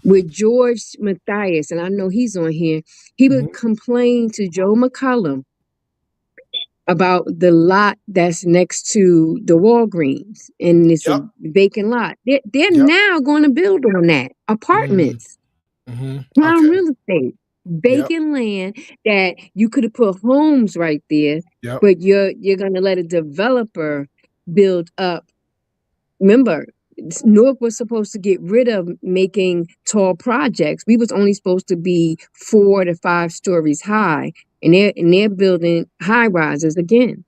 with George Mathias, and I know he's on here. He Hmm. would complain to Joe McCullum about the lot that's next to the Walgreens, and it's a Yep. vacant lot. They're Yep. now going to build on that Hmm. apartments, Hmm. prime Okay. real estate, Yep. vacant land that you could have put homes right there, Yep. but you're going to let a developer build up. Remember, Newark was supposed to get rid of making tall projects. We was only supposed to be 4 to 5 stories high, and they're building high rises again.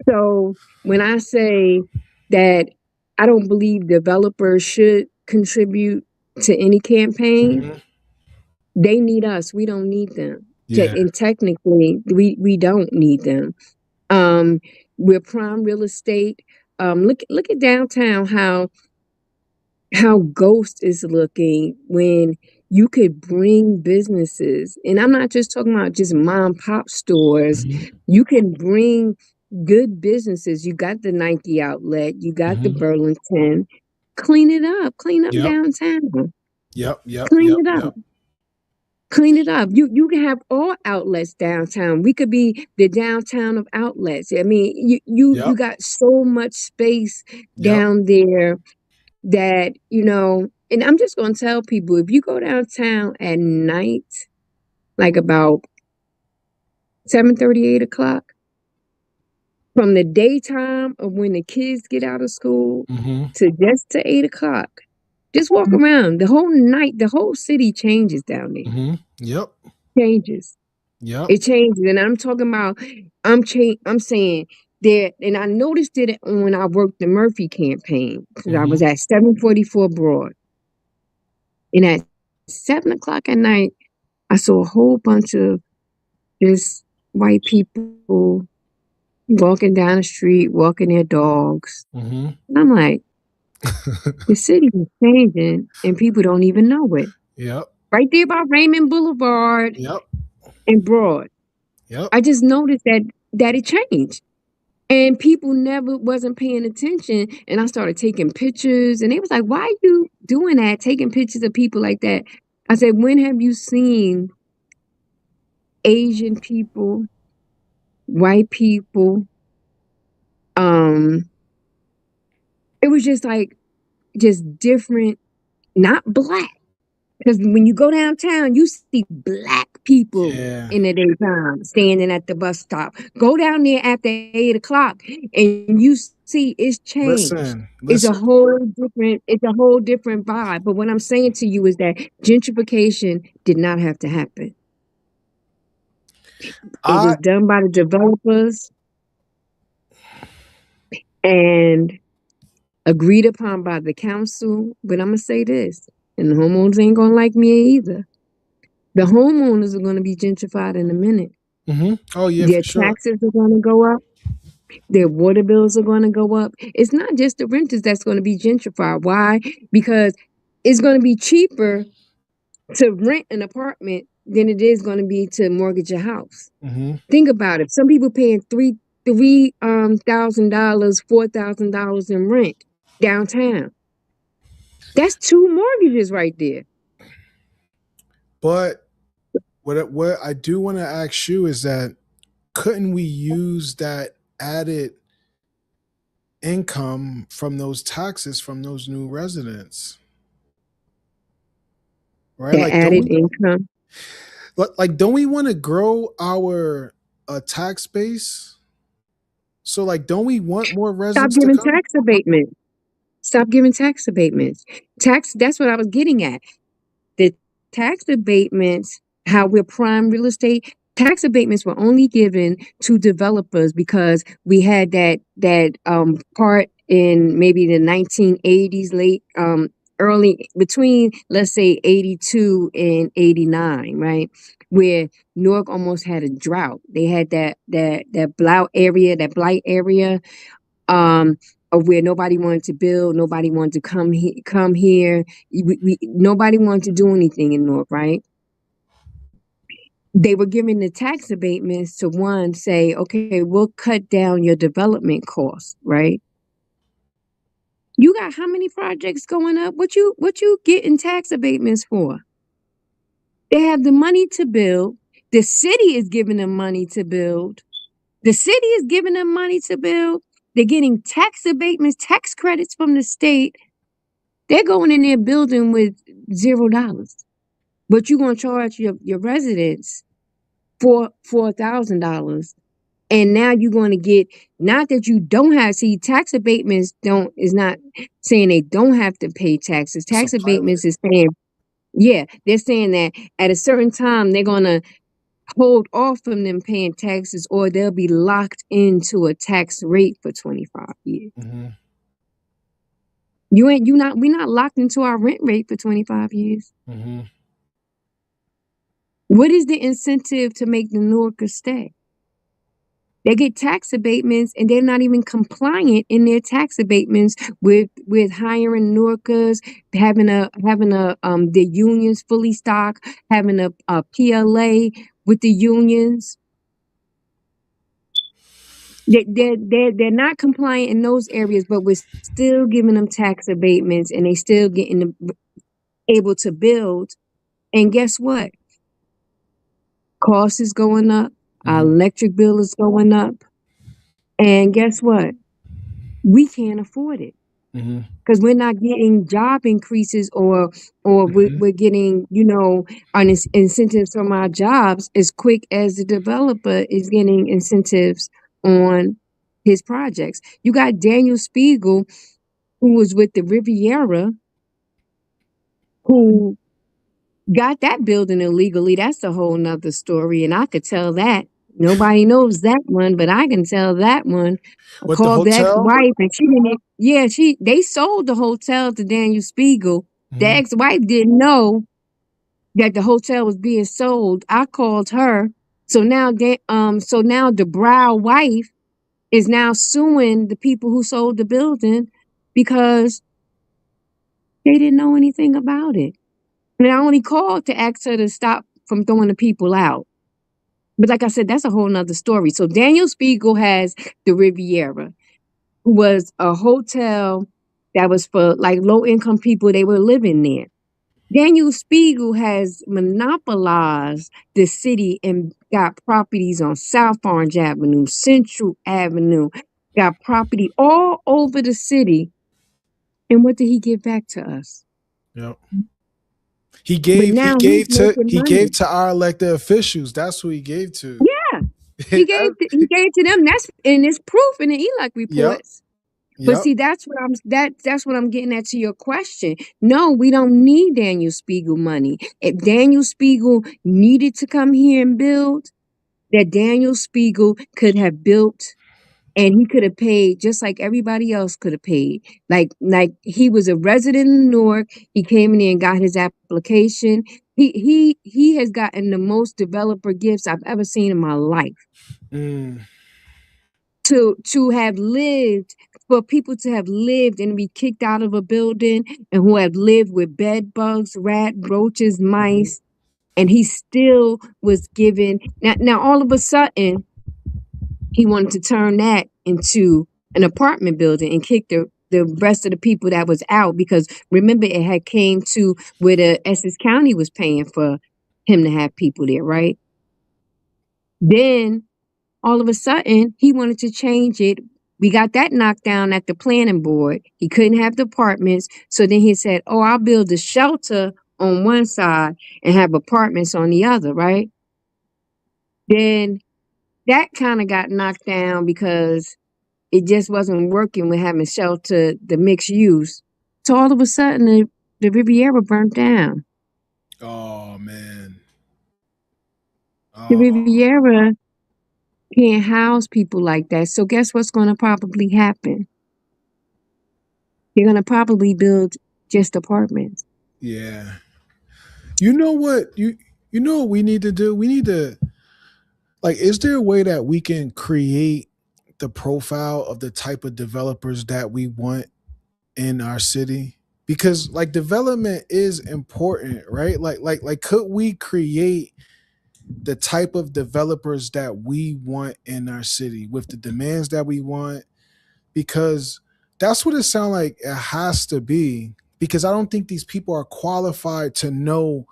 So when I say that I don't believe developers should contribute to any campaign, Hmm. they need us. We don't need them. Yeah. And technically, we don't need them. Um, we're prime real estate. Look at downtown, how Ghost is looking when you could bring businesses, and I'm not just talking about just mom and pop stores. Hmm. You can bring good businesses. You got the Nike outlet, you got the Hmm. Burlington. Clean up Yep. downtown, Yep. Yep. clean Yep. it up. Yep. Clean it up. You can have all outlets downtown. We could be the downtown of outlets. I mean, you Yep. got so much space Yep. down there that and I'm just going to tell people, if you go downtown at night, like about 7:30, 8 o'clock, from the daytime of when the kids get out of school Hmm. to just to 8 o'clock, just walk around the whole night. The whole city changes down there. Hmm. Yep. Changes. Yep. It changes, and I'm talking about. I'm saying that, and I noticed it when I worked the Murphy campaign, because I Hmm. was at 744 Broad, and at 7 o'clock at night, I saw a whole bunch of just white people walking down the street, walking their dogs. Mm-hmm. And I'm like, the city is changing and people don't even know it. Yep. Right there by Raymond Boulevard Yep. and Broad. Yep. I just noticed that it changed. And people never wasn't paying attention. And I started taking pictures and they was like, why are you doing that? Taking pictures of people like that. I said, when have you seen Asian people, white people? It was just like, just different, not black. Because when you go downtown, you see black people Yeah. in the daytime standing at the bus stop. Go down there after 8 o'clock and you see it's changed. Listen. It's a whole different vibe. But what I'm saying to you is that gentrification did not have to happen. It was done by the developers and agreed upon by the council. But I'm gonna say this, and the homeowners ain't gonna like me either. The homeowners are going to be gentrified in a minute. Mm-hmm. Oh yeah, Their for sure. taxes are going to go up. Their water bills are going to go up. It's not just the renters that's going to be gentrified. Why? Because it's going to be cheaper to rent an apartment than it is going to be to mortgage a house. Mm-hmm. Think about it. Some people paying $3,000, $4,000 in rent downtown. That's 2 mortgages right there. But what I do want to ask you is that couldn't we use that added income from those taxes from those new residents? Right? That added income. Like, don't we want to grow our tax base? So, like, don't we want more Stop residents to giving come? tax abatement. Stop giving tax abatements. That's what I was getting at. The tax abatements, how we're prime real estate, tax abatements were only given to developers because we had that part in maybe the 1980s, late early between, let's say, 82 and 89, right? Where Newark almost had a drought. They had that blight area, of where nobody wanted to build, nobody wanted to come here. Nobody wanted to do anything in Newark, right? They were giving the tax abatements to one say, okay, we'll cut down your development costs, right? You got how many projects going up? What you getting tax abatements for? They have the money to build. The city is giving them money to build. The city is giving them money to build. They're getting tax abatements, tax credits from the state. They're going in there building with $0. But you're going to charge your residents $4,000. And now you're going to get, not that you don't have, see, tax abatements is not saying they don't have to pay taxes. Tax abatements is saying, yeah, they're saying that at a certain time, they're going to hold off from them paying taxes or they'll be locked into a tax rate for 25 years. Mm-hmm. We're not locked into our rent rate for 25 years. Mm-hmm. What is the incentive to make the Newarkers stay? They get tax abatements and they're not even compliant in their tax abatements with hiring Newarkers, having the unions fully stocked, having a PLA with the unions. They're not compliant in those areas, but we're still giving them tax abatements and they still getting able to build. And guess what? Cost is going up. Our electric bill is going up. And guess what? We can't afford it because we're not getting job increases or we're getting, incentives from our jobs as quick as the developer is getting incentives on his projects. You got Daniel Spiegel, who was with the Riviera, who got that building illegally. That's a whole nother story. And I could tell that. Nobody knows that one, but I can tell that one. I called the ex-wife and they sold the hotel to Daniel Spiegel. The ex-wife didn't know that the hotel was being sold. I called her So now, so now the Brow wife is now suing the people who sold the building because they didn't know anything about it. And I only called to ask her to stop from throwing the people out. But like I said, that's a whole nother story. So Daniel Spiegel has the Riviera, who was a hotel that was for like low income people. They were living there. Daniel Spiegel has monopolized the city and got properties on South Orange Avenue, Central Avenue, got property all over the city. And what did he give back to us? Yep. He But gave he now he's gave to making he gave money. to our elected officials. That's who he gave to. Yeah, he gave to them. That's and it's proof in the ELAC Yep. reports. But Yep. see, that's what I'm getting at to your question. No, we don't need Daniel Spiegel money. If Daniel Spiegel needed to come here and build, that Daniel Spiegel could have built and he could have paid just like everybody else could have paid. Like he was a resident in Newark. He came in there and got his application. He has gotten the most developer gifts I've ever seen in my life. Mm. To have lived, for people to have lived and be kicked out of a building and who have lived with bed bugs, rat, roaches, Mhm. mice, and he still was given now all of a sudden he wanted to turn that into an apartment building and kick the rest of the people that was out, because remember it had came to where the Essex County was paying for him to have people there, right? Then all of a sudden he wanted to change it. We got that knocked down at the planning board. He couldn't have the apartments. So then he said, oh, I'll build a shelter on one side and have apartments on the other, right? Then that kind of got knocked down because it just wasn't working with having shelter, the mixed use. So all of a sudden the Riviera burnt down. Oh man. The Oh Riviera can't house people like that. So guess what's going to probably happen? They're going to probably build just apartments. yeah. You know what you know what we need to do? We need to, like, is there a way that we can create the profile of the type of developers that we want in our city? Because like development is important, right? Like could we create the type of developers that we want in our city with the demands that we want? Because that's what it sounds like it has to be, because I don't think these people are qualified to know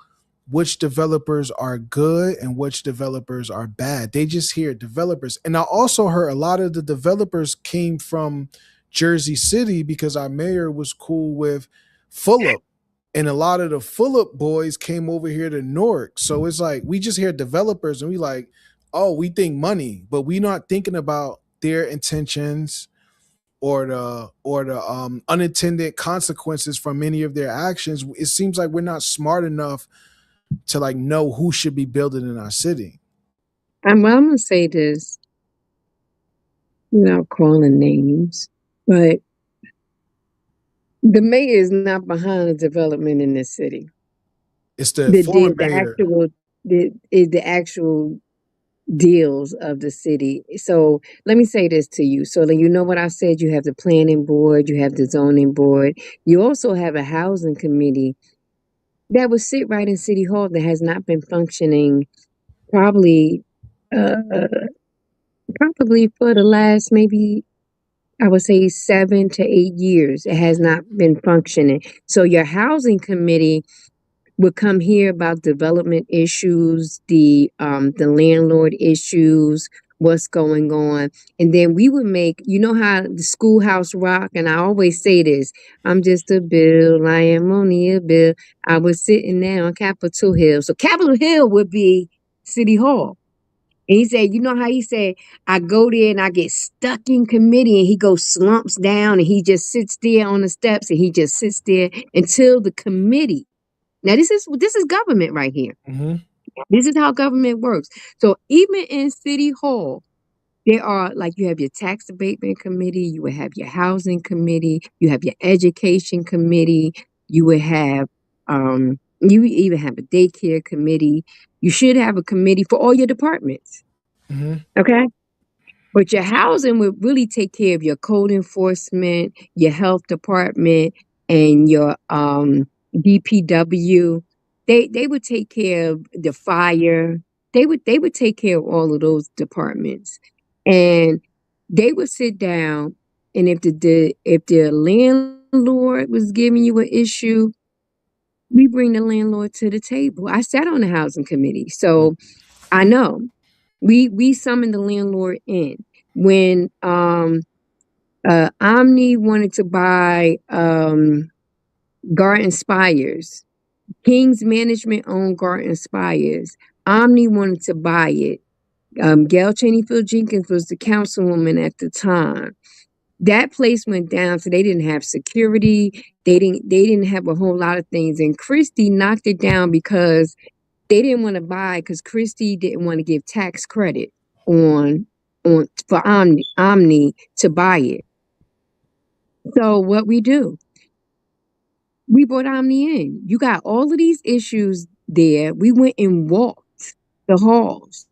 which developers are good and which developers are bad. They just hear developers. And I also heard a lot of the developers came from Jersey City because our mayor was cool with Fulop. And a lot of the Fulop boys came over here to Newark. So it's like we just hear developers and we like, oh, we think money, but we not thinking about their intentions or the unintended consequences from many of their actions. It seems like we're not smart enough to like know who should be building in our city. I'm going to say this without calling names, but the mayor is not behind the development in this city. It's the The former the mayor. actual the actual deals of the city. So let me say this to you. So that you know what I said, you have the planning board, you have the zoning board, you also have a housing committee that would sit right in City Hall that has not been functioning probably uh probably for the last maybe I would say 7 to 8 years. It has not been functioning. So your housing committee would come here about development issues, the landlord issues, what's going on. And then we would make, you know how the schoolhouse rock, and I always say this, I'm just a bill, I am only a bill. I was sitting there on Capitol Hill. So Capitol Hill would be City Hall. And he said, you know how he said, I go there and I get stuck in committee and he goes slumps down and he just sits there on the steps and he just sits there until the committee. Now this is government right here. Mm-hmm. This is how government works. So even in City Hall, there are like you have your tax abatement committee, you would have your housing committee, you have your education committee, you would have You even have a daycare committee. You should have a committee for all your departments. Mm-hmm. Okay. But your housing would really take care of your code enforcement, your health department, and your DPW. They would take care of the fire. They would take care of all of those departments, and they would sit down. And if the landlord was giving you an issue, we bring the landlord to the table. I sat on the housing committee, so I know. We summoned the landlord in when Omni wanted to buy Garden Spires. King's Management owned Garden Spires. Omni wanted to buy it. Gail Cheney Field Jenkins was the councilwoman at the time. That place went down, so they didn't have security. They didn't have a whole lot of things. And Christie knocked it down because they didn't want to buy, because Christie didn't want to give tax credit on for Omni to buy it. So what we do, we brought Omni in. You got all of these issues there. We went and walked the halls.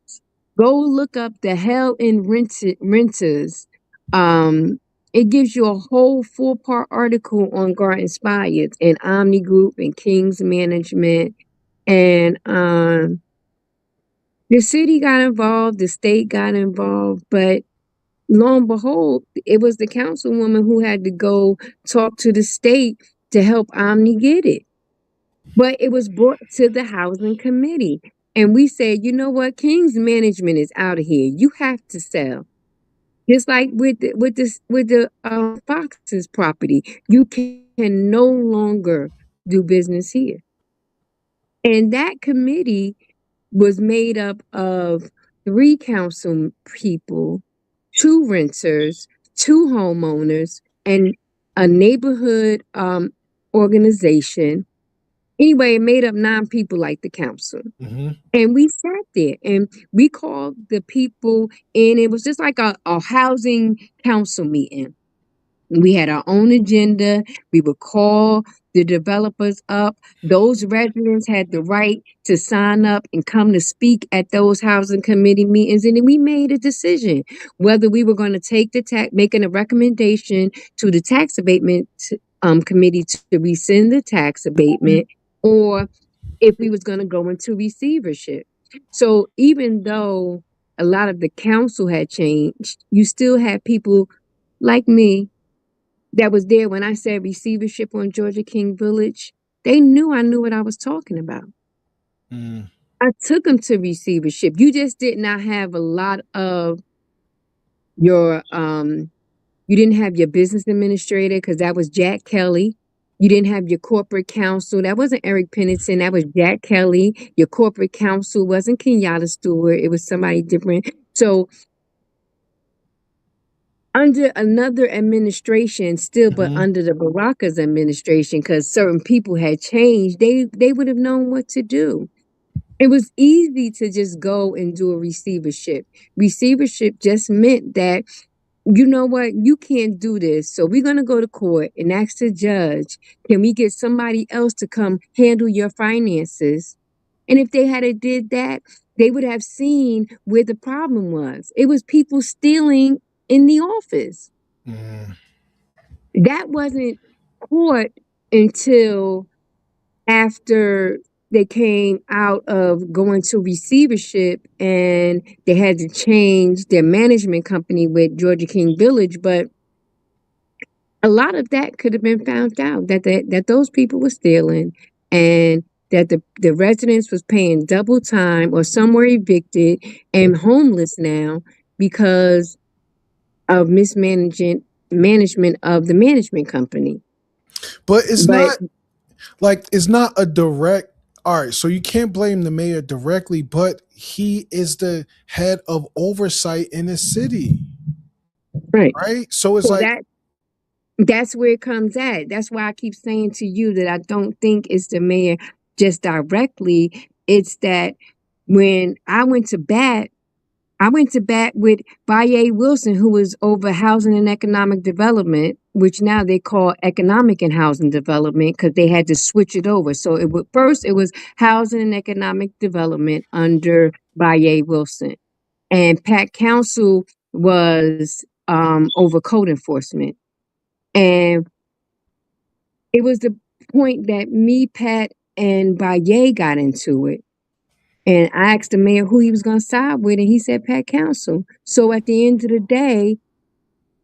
Go look up the Hell in Renters. Um, it gives you a whole 4-part article on Garden Spires and Omni Group and King's Management. And the city got involved, the state got involved, but lo and behold, it was the councilwoman who had to go talk to the state to help Omni get it. But it was brought to the housing committee. And we said, you know what? King's Management is out of here. You have to sell. Just like with the Fox's property, you can no longer do business here. And that committee was made up of 3 council people, 2 renters, 2 homeowners, and a neighborhood organization. Anyway, it made up 9 people like the council. Mm-hmm. And we sat there and we called the people, and it was just like a housing council meeting. We had our own agenda. We would call the developers up. Those residents had the right to sign up and come to speak at those housing committee meetings. And then we made a decision whether we were going to take making a recommendation to the tax abatement committee to rescind the tax abatement, or if we was going to go into receivership. So even though a lot of the council had changed, you still had people like me that was there when I said receivership on Georgia King Village. They knew I knew what I was talking about. Mm. I took them to receivership. You just did not have a lot of your you didn't have your business administrator, because that was Jack Kelly. You didn't have your corporate counsel. That wasn't Eric Pennington. That was Jack Kelly. Your corporate counsel wasn't Kenyatta Stewart. It was somebody different. So under another administration still, but Mm-hmm. under the Baraka's administration, because certain people had changed, they would have known what to do. It was easy to just go and do a receivership. Receivership just meant that, you know what, you can't do this, so we're going to go to court and ask the judge, can we get somebody else to come handle your finances? And if they had did that, they would have seen where the problem was. It was people stealing in the office. Mm. That wasn't caught until after they came out of going to receivership, and they had to change their management company with Georgia King Village. But a lot of that could have been found out, that those people were stealing, and that the residents was paying double time, or some were evicted and homeless now because of management of the management company. But it's But not like it's not a direct. All right, so you can't blame the mayor directly, but he is the head of oversight in the city, right, right? So it's so like, that's where it comes at. That's why I keep saying to you that I don't think it's the mayor just directly. It's that when I went to bat, I went to bat with Baye Wilson, who was over housing and economic development, which now they call economic and housing development because they had to switch it over. So first it was housing and economic development under Baye Wilson, and Pat Council was over code enforcement. And it was the point that me, Pat, and Baye got into it. And I asked the mayor who he was going to side with, and he said Pat Council. So at the end of the day,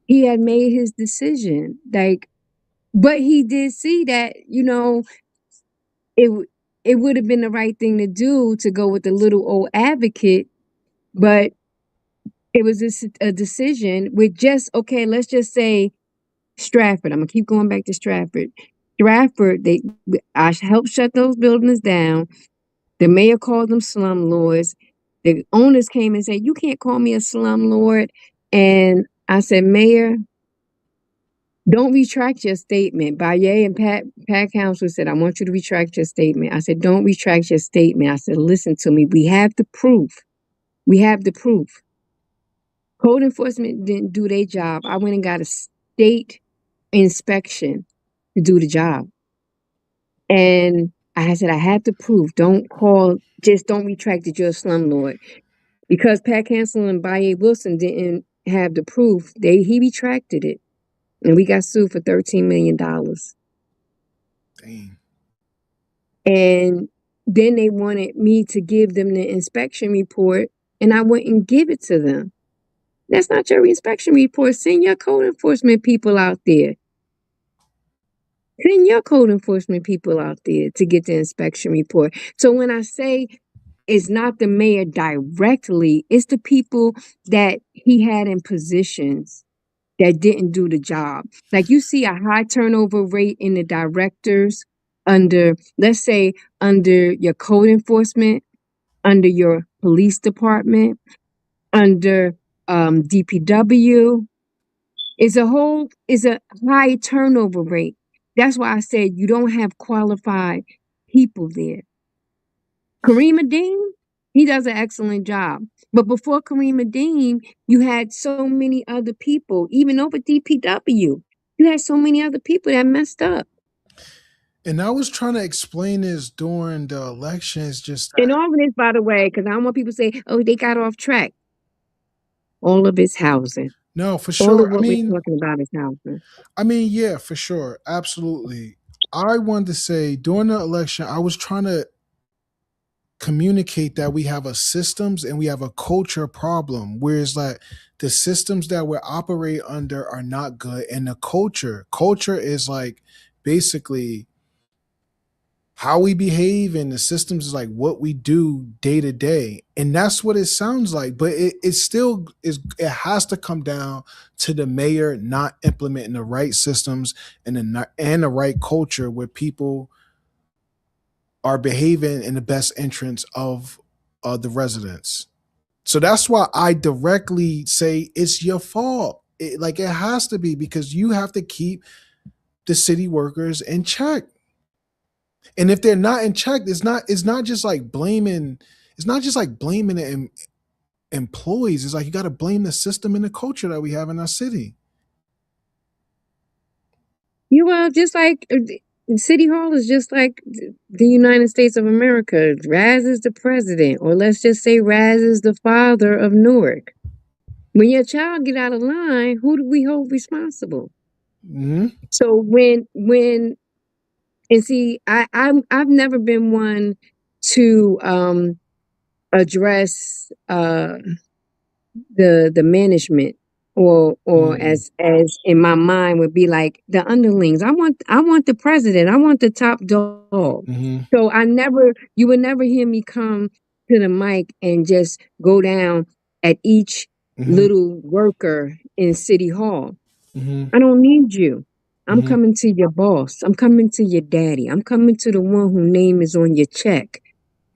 he had made his decision. But he did see that, it would have been the right thing to do to go with the little old advocate, but it was a decision with okay, let's just say Stratford. I'm gonna keep going back to Stratford. Stratford, I helped shut those buildings down. The mayor called them slumlords. The owners came and said, "You can't call me a slumlord." And I said, "Mayor, don't retract your statement." Baye and Pat Council said, "I want you to retract your statement." I said, "Don't retract your statement." I said, "Listen to me. We have the proof. We have the proof." Code enforcement didn't do their job. I went and got a state inspection to do the job. And I said, I have to prove. Don't retract that you're a slumlord. Because Pat Council and Baye Wilson didn't have the proof, he retracted it. And we got sued for $13 million. Dang. And then they wanted me to give them the inspection report, and I wouldn't give it to them. That's not your inspection report. Send your code enforcement people out there. Send your code enforcement people out there to get the inspection report. So when I say it's not the mayor directly, it's the people that he had in positions that didn't do the job. Like you see a high turnover rate in the directors let's say, under your code enforcement, under your police department, under DPW. It's a high turnover rate. That's why I said you don't have qualified people there. Kareem Adeem, he does an excellent job. But before Kareem Adeem, you had so many other people, even over DPW. You had so many other people that messed up. And I was trying to explain this during the elections. And all of this, by the way, because I don't want people to say, "Oh, they got off track." All of it's housing. No, for All of sure. what we're talking about is housing. Yeah, for sure. Absolutely. I wanted to say during the election, I was trying to communicate that we have a systems and we have a culture problem, whereas like the systems that we operate under are not good, and the culture is like basically how we behave, and the systems is like what we do day to day, and that's what it sounds like. But it still is. It has to come down to the mayor not implementing the right systems and the right culture where people are behaving in the best interest of the residents. So that's why I directly say it's your fault. It has to be, because you have to keep the city workers in check. And if they're not in check, it's not just like blaming the employees. It's like you got to blame the system and the culture that we have in our city. Just like City Hall is just like the United States of America. Raz is the president, or let's just say Raz is the father of Newark. When your child get out of line, who do we hold responsible? Mm-hmm. So and see, I've never been one to address the management, or as in my mind would be like the underlings. I want the president. I want the top dog. So you would never hear me come to the mic and just go down at each little worker in City Hall. I don't need you. I'm coming to your boss. I'm coming to your daddy. I'm coming to the one whose name is on your check.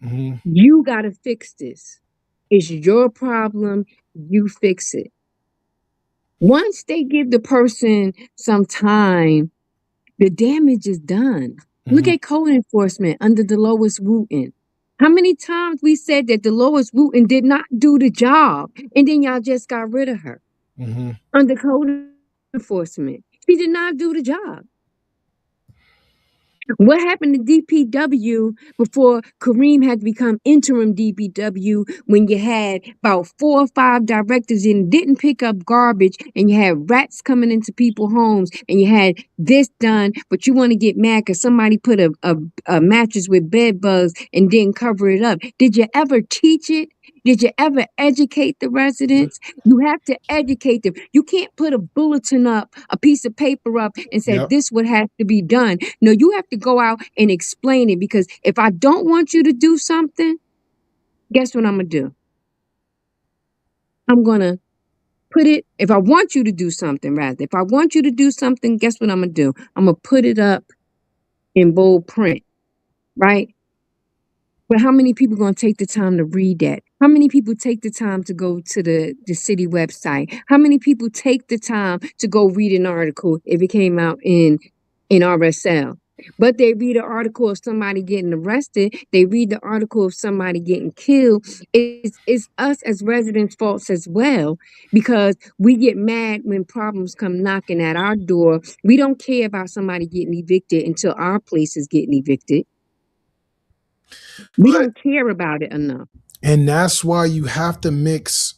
You got to fix this. It's your problem. You fix it. Once they give the person some time, the damage is done. Look at code enforcement under the lowest Wooten. How many times we said that Dolores Wooten did not do the job, and then y'all just got rid of her Mm-hmm. under code enforcement? She did not do the job. What happened to DPW before Kareem had to become interim DPW when you had about 4 or 5 directors and didn't pick up garbage and you had rats coming into people's homes and you had this done, but you want to get mad because somebody put a mattress with bed bugs and didn't cover it up? Did you ever teach it? Did you ever educate the residents? You have to educate them. You can't put a bulletin up, a piece of paper up and say, Yep. this what has to be done. No, you have to go out and explain it, because if I don't want you to do something, guess what I'm going to do? I'm going to put it, if I want you to do something, rather, if I want you to do something, guess what I'm going to do? I'm going to put it up in bold print, right? But how many people going to take the time to read that? How many people take the time to go to the city website? How many people take the time to go read an article if it came out in RSL? But they read an article of somebody getting arrested. They read the article of somebody getting killed. It's us as residents' faults as well, because we get mad when problems come knocking at our door. We don't care about somebody getting evicted until our place is getting evicted. We But don't care about it enough. and that's why you have to mix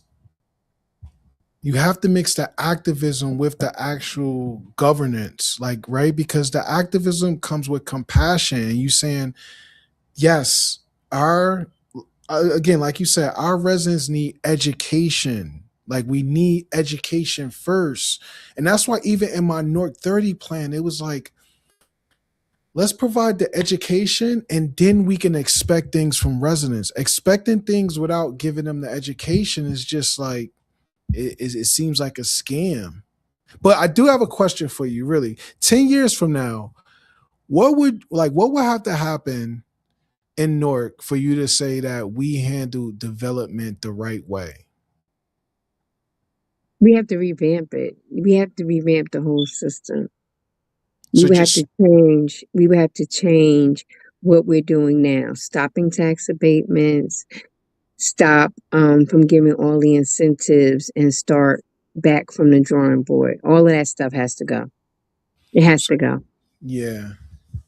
the activism with the actual governance, like, right? Because the activism comes with compassion and you saying, yes, our again, like you said, our residents need education. Like, we need education first. And that's why even in my North 30 plan, it was like, let's provide the education and then we can expect things from residents. Expecting things without giving them the education is just like, it seems like a scam. But I do have a question for you, really. 10 years from now, what would have to happen in Newark for you to say that we handle development the right way? We have to revamp it. We have to revamp the whole system. So We would have to change what we're doing now. Stopping tax abatements, stop from giving all the incentives, and start back from the drawing board. All of that stuff has to go. It has to go. yeah.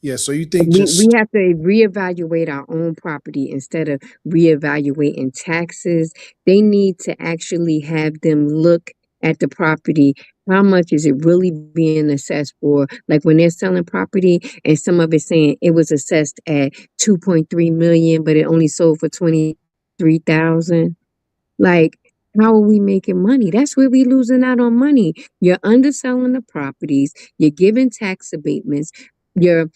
Yeah. So you think We just have to reevaluate our own property instead of reevaluating taxes. They need to actually have them look at the property. How much is it really being assessed for? Like when they're selling property and some of it saying it was assessed at 2.3 million, but it only sold for 23,000. Like, how are we making money? That's where we losing out on money. You're underselling the properties. You're giving tax abatements. You're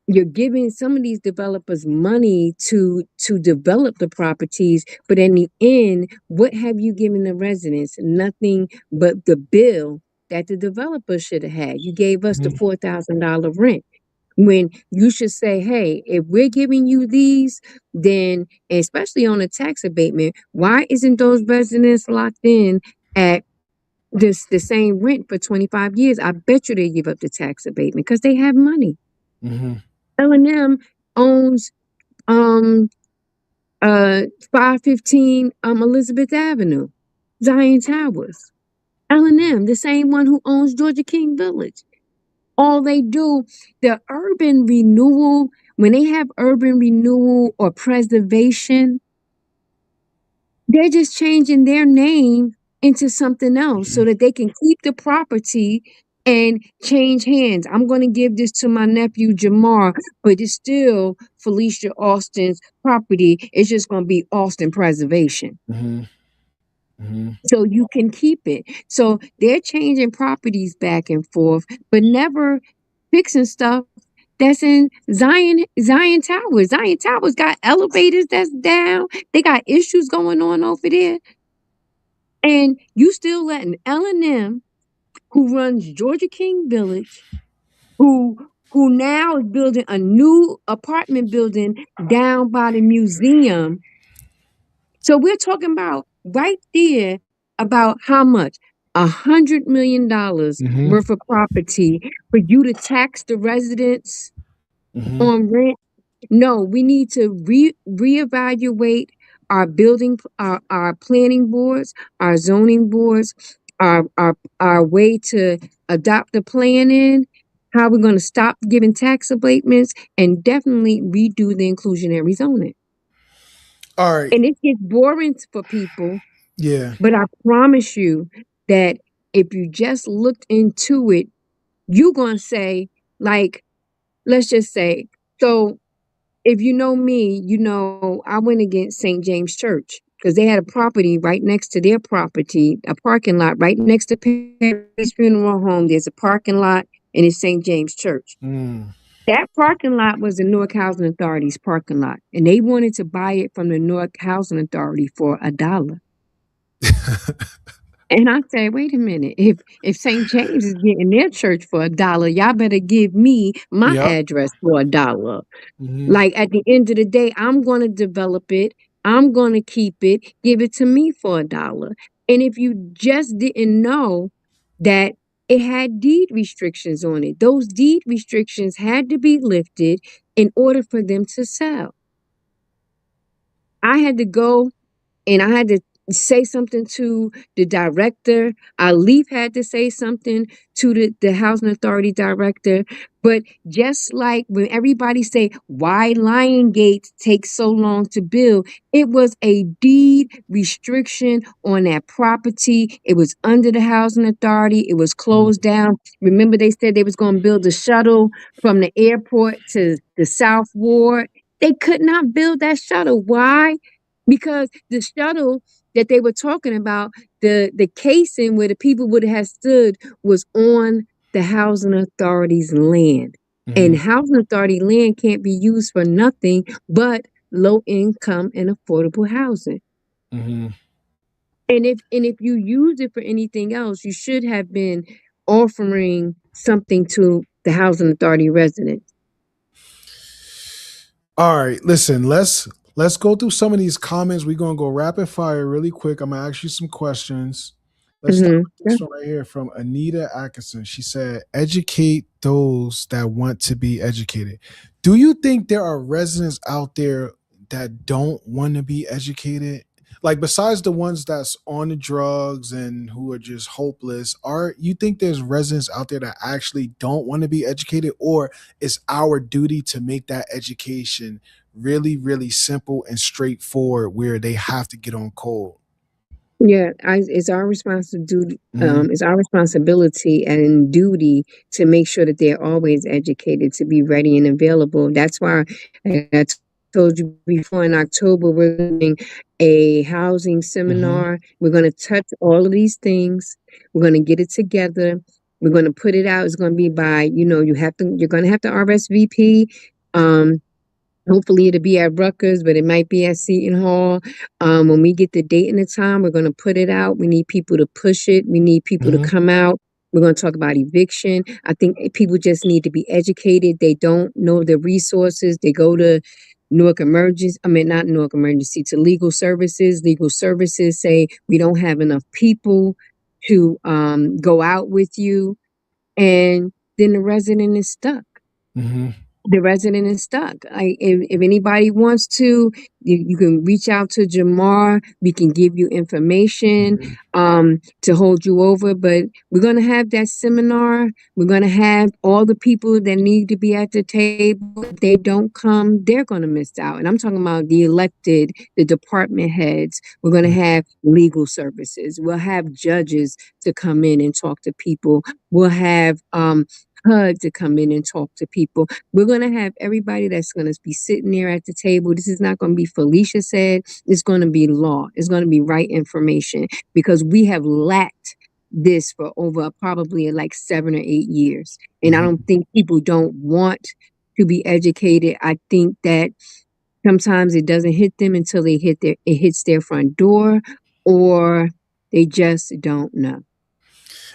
you're giving some of these developers money to develop the properties, but in the end, what have you given the residents? Nothing but the bill that the developer should have had. You gave us the Mhm. $4,000 rent, when you should say, hey, if we're giving you these, then especially on a tax abatement, why isn't those residents locked in at the same rent for 25 years? I bet you they give up the tax abatement because they have money. Mhm. L&M owns um 515 Elizabeth Avenue, Zion Towers. L&M, the same one who owns Georgia King Village. All they do, the urban renewal, when they have urban renewal or preservation, they're just changing their name into something else so Mhm. that they can keep the property and change hands. I'm going to give this to my nephew Jamar, but it's still Felicia Austin's property. It's just going to be Austin Preservation. Mhm. Mhm. So you can keep it. So they're changing properties back and forth, but never fixing stuff that's in Zion Towers. Zion Towers got elevators that's down. They got issues going on over there. And you still letting L&M, who runs Georgia King Village, who now is building a new apartment building down by the museum. So we're talking about right there about how much? $100 million Mhm. worth of property for you to tax the residents Mhm. on rent. No, we need to reevaluate our building, our planning boards, our zoning boards, our way to adopt the plan in, how we're going to stop giving tax abatements, and definitely redo the inclusionary zoning. All right. And it gets boring for people, Yeah. but I promise you that if you just looked into it, you're going to say, like, let's just say, so if you know me, you know I went against St. James Church because they had a property right next to their property, a parking lot right next to Perry's Funeral Home. There's a parking lot and it's St. James Church. Mm. That parking lot was the Newark Housing Authority's parking lot, and they wanted to buy it from the Newark Housing Authority for $1. And I said, wait a minute, if St. James is getting their church for $1, y'all better give me my Yep. address for $1. Mm-hmm. Like at the end of the day, I'm going to develop it. I'm going to keep it. Give it to me for $1. And if you just didn't know that it had deed restrictions on it, those deed restrictions had to be lifted in order for them to sell. I had to go and I had to say something to the director. Our leaf had to say something to the housing authority director. But just like when everybody say why Lion Gates takes so long to build, it was a deed restriction on that property. It was under the housing authority. It was closed down. Remember, they said they was going to build a shuttle from the airport to the South Ward. They could not build that shuttle. Why? Because the shuttle that they were talking about, the casing where the people would have stood was on the housing authority's land. And Mm-hmm. housing authority land can't be used for nothing but low income and affordable housing. Mm-hmm. And if you use it for anything else, you should have been offering something to the housing authority residents. All right, listen, let's go through some of these comments. We're gonna go rapid fire really quick. I'm gonna ask you some questions. Let's start with Yeah. this one right here from Anita Atkinson. She said, educate those that want to be educated. Do you think there are residents out there that don't want to be educated? Like besides the ones that's on the drugs and who are just hopeless, are you think there's residents out there that actually don't want to be educated, or it's our duty to make that education really, really simple and straightforward where they have to get on code? Yeah, it's our responsibility. Hmm. It's our responsibility and duty to make sure that they're always educated, to be ready and available. That's why I told you before in October we're doing a housing Hmm. seminar. We're going to touch all of these things. We're going to get it together. We're going to put it out. It's going to be by you're going to have to RSVP. Um, Hopefully it'll be at Rutgers, but it might be at Seton Hall. When we get the date and the time, we're going to put it out. We need people to push it. We need people to Hmm. come out. We're going to talk about eviction. I think people just need to be educated. They don't know the resources. They go to Newark Emergency, I mean, not Newark Emergency, to legal services. Legal services say we don't have enough people to go out with you. And then the resident is stuck. Hmm. The resident is stuck. If anybody wants to, you can reach out to Jamar. We can give you information Hmm. to hold you over. But we're going to have that seminar. We're going to have all the people that need to be at the table. If they don't come, they're going to miss out. And I'm talking about the elected, the department heads. We're going to have legal services. We'll have judges to come in and talk to people. We'll have HUD to come in and talk to people. We're going to have everybody that's going to be sitting there at the table. This is not going to be Felicia said. It's going to be law. It's going to be right information because we have lacked this for over probably like 7 or 8 years. And I Hmm. don't think people don't want to be educated. I think that sometimes it doesn't hit them until it hits their front door, or they just don't know.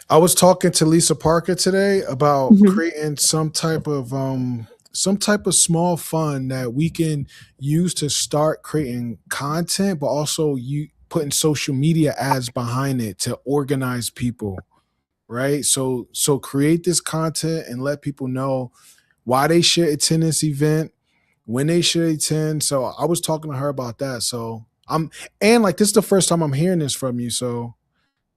I was talking to Lisa Parker today about Mhm. creating some type of small fund that we can use to start creating content, but also you putting social media ads behind it to organize people, right? So create this content and let people know why they should attend this event, when they should attend. So I was talking to her about that. So and like this is the first time I'm hearing this from you. So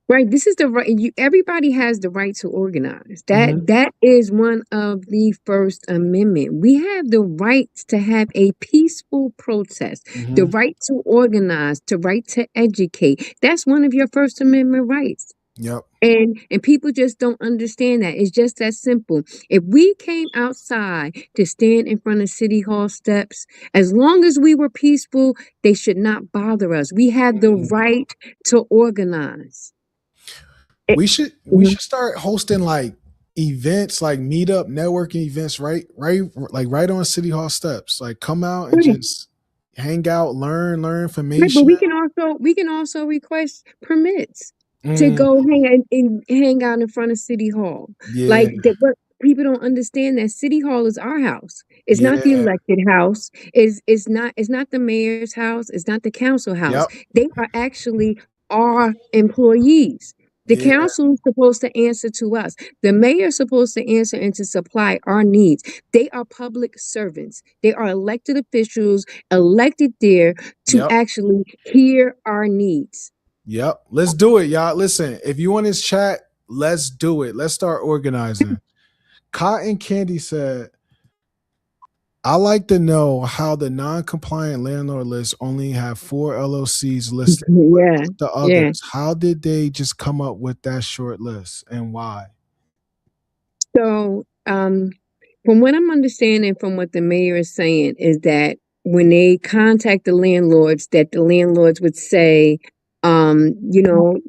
Right. This is the right. Everybody has the right to organize. That mhm, that is one of the First Amendment. We have the right to have a peaceful protest, the mhm, right to organize, the right to educate. That's one of your First Amendment rights. yep, And people just don't understand that. It's just that simple. If we came outside to stand in front of City Hall steps, as long as we were peaceful, they should not bother us. We have the mm. right to organize. Eh, We mhm. should start hosting like events, like meetup networking events, right on City Hall steps. Like come out and Right. just hang out, learn Right, but information. we can also request permits to Mm, go and hang out in front of City Hall. yeah, Like that, but people don't understand that City Hall is our house. It's not the yeah, elected house. It's not the mayor's house. It's not the council house. yep, They are actually our employees. The yeah, council is supposed to answer to us. The mayor is supposed to answer and to supply our needs. They are public servants. They are elected officials elected there to yep. actually hear our needs. Yep. Let's do it, y'all. Listen, if you want this chat, let's do it. Let's start organizing. Cotton Candy said, I like to know how the non-compliant landlord list only have 4 LLCs listed. What Yeah, about the yeah. others? How did they just come up with that short list and why? So, from what I'm understanding from what the mayor is saying is that when they contact the landlords, that the landlords would say,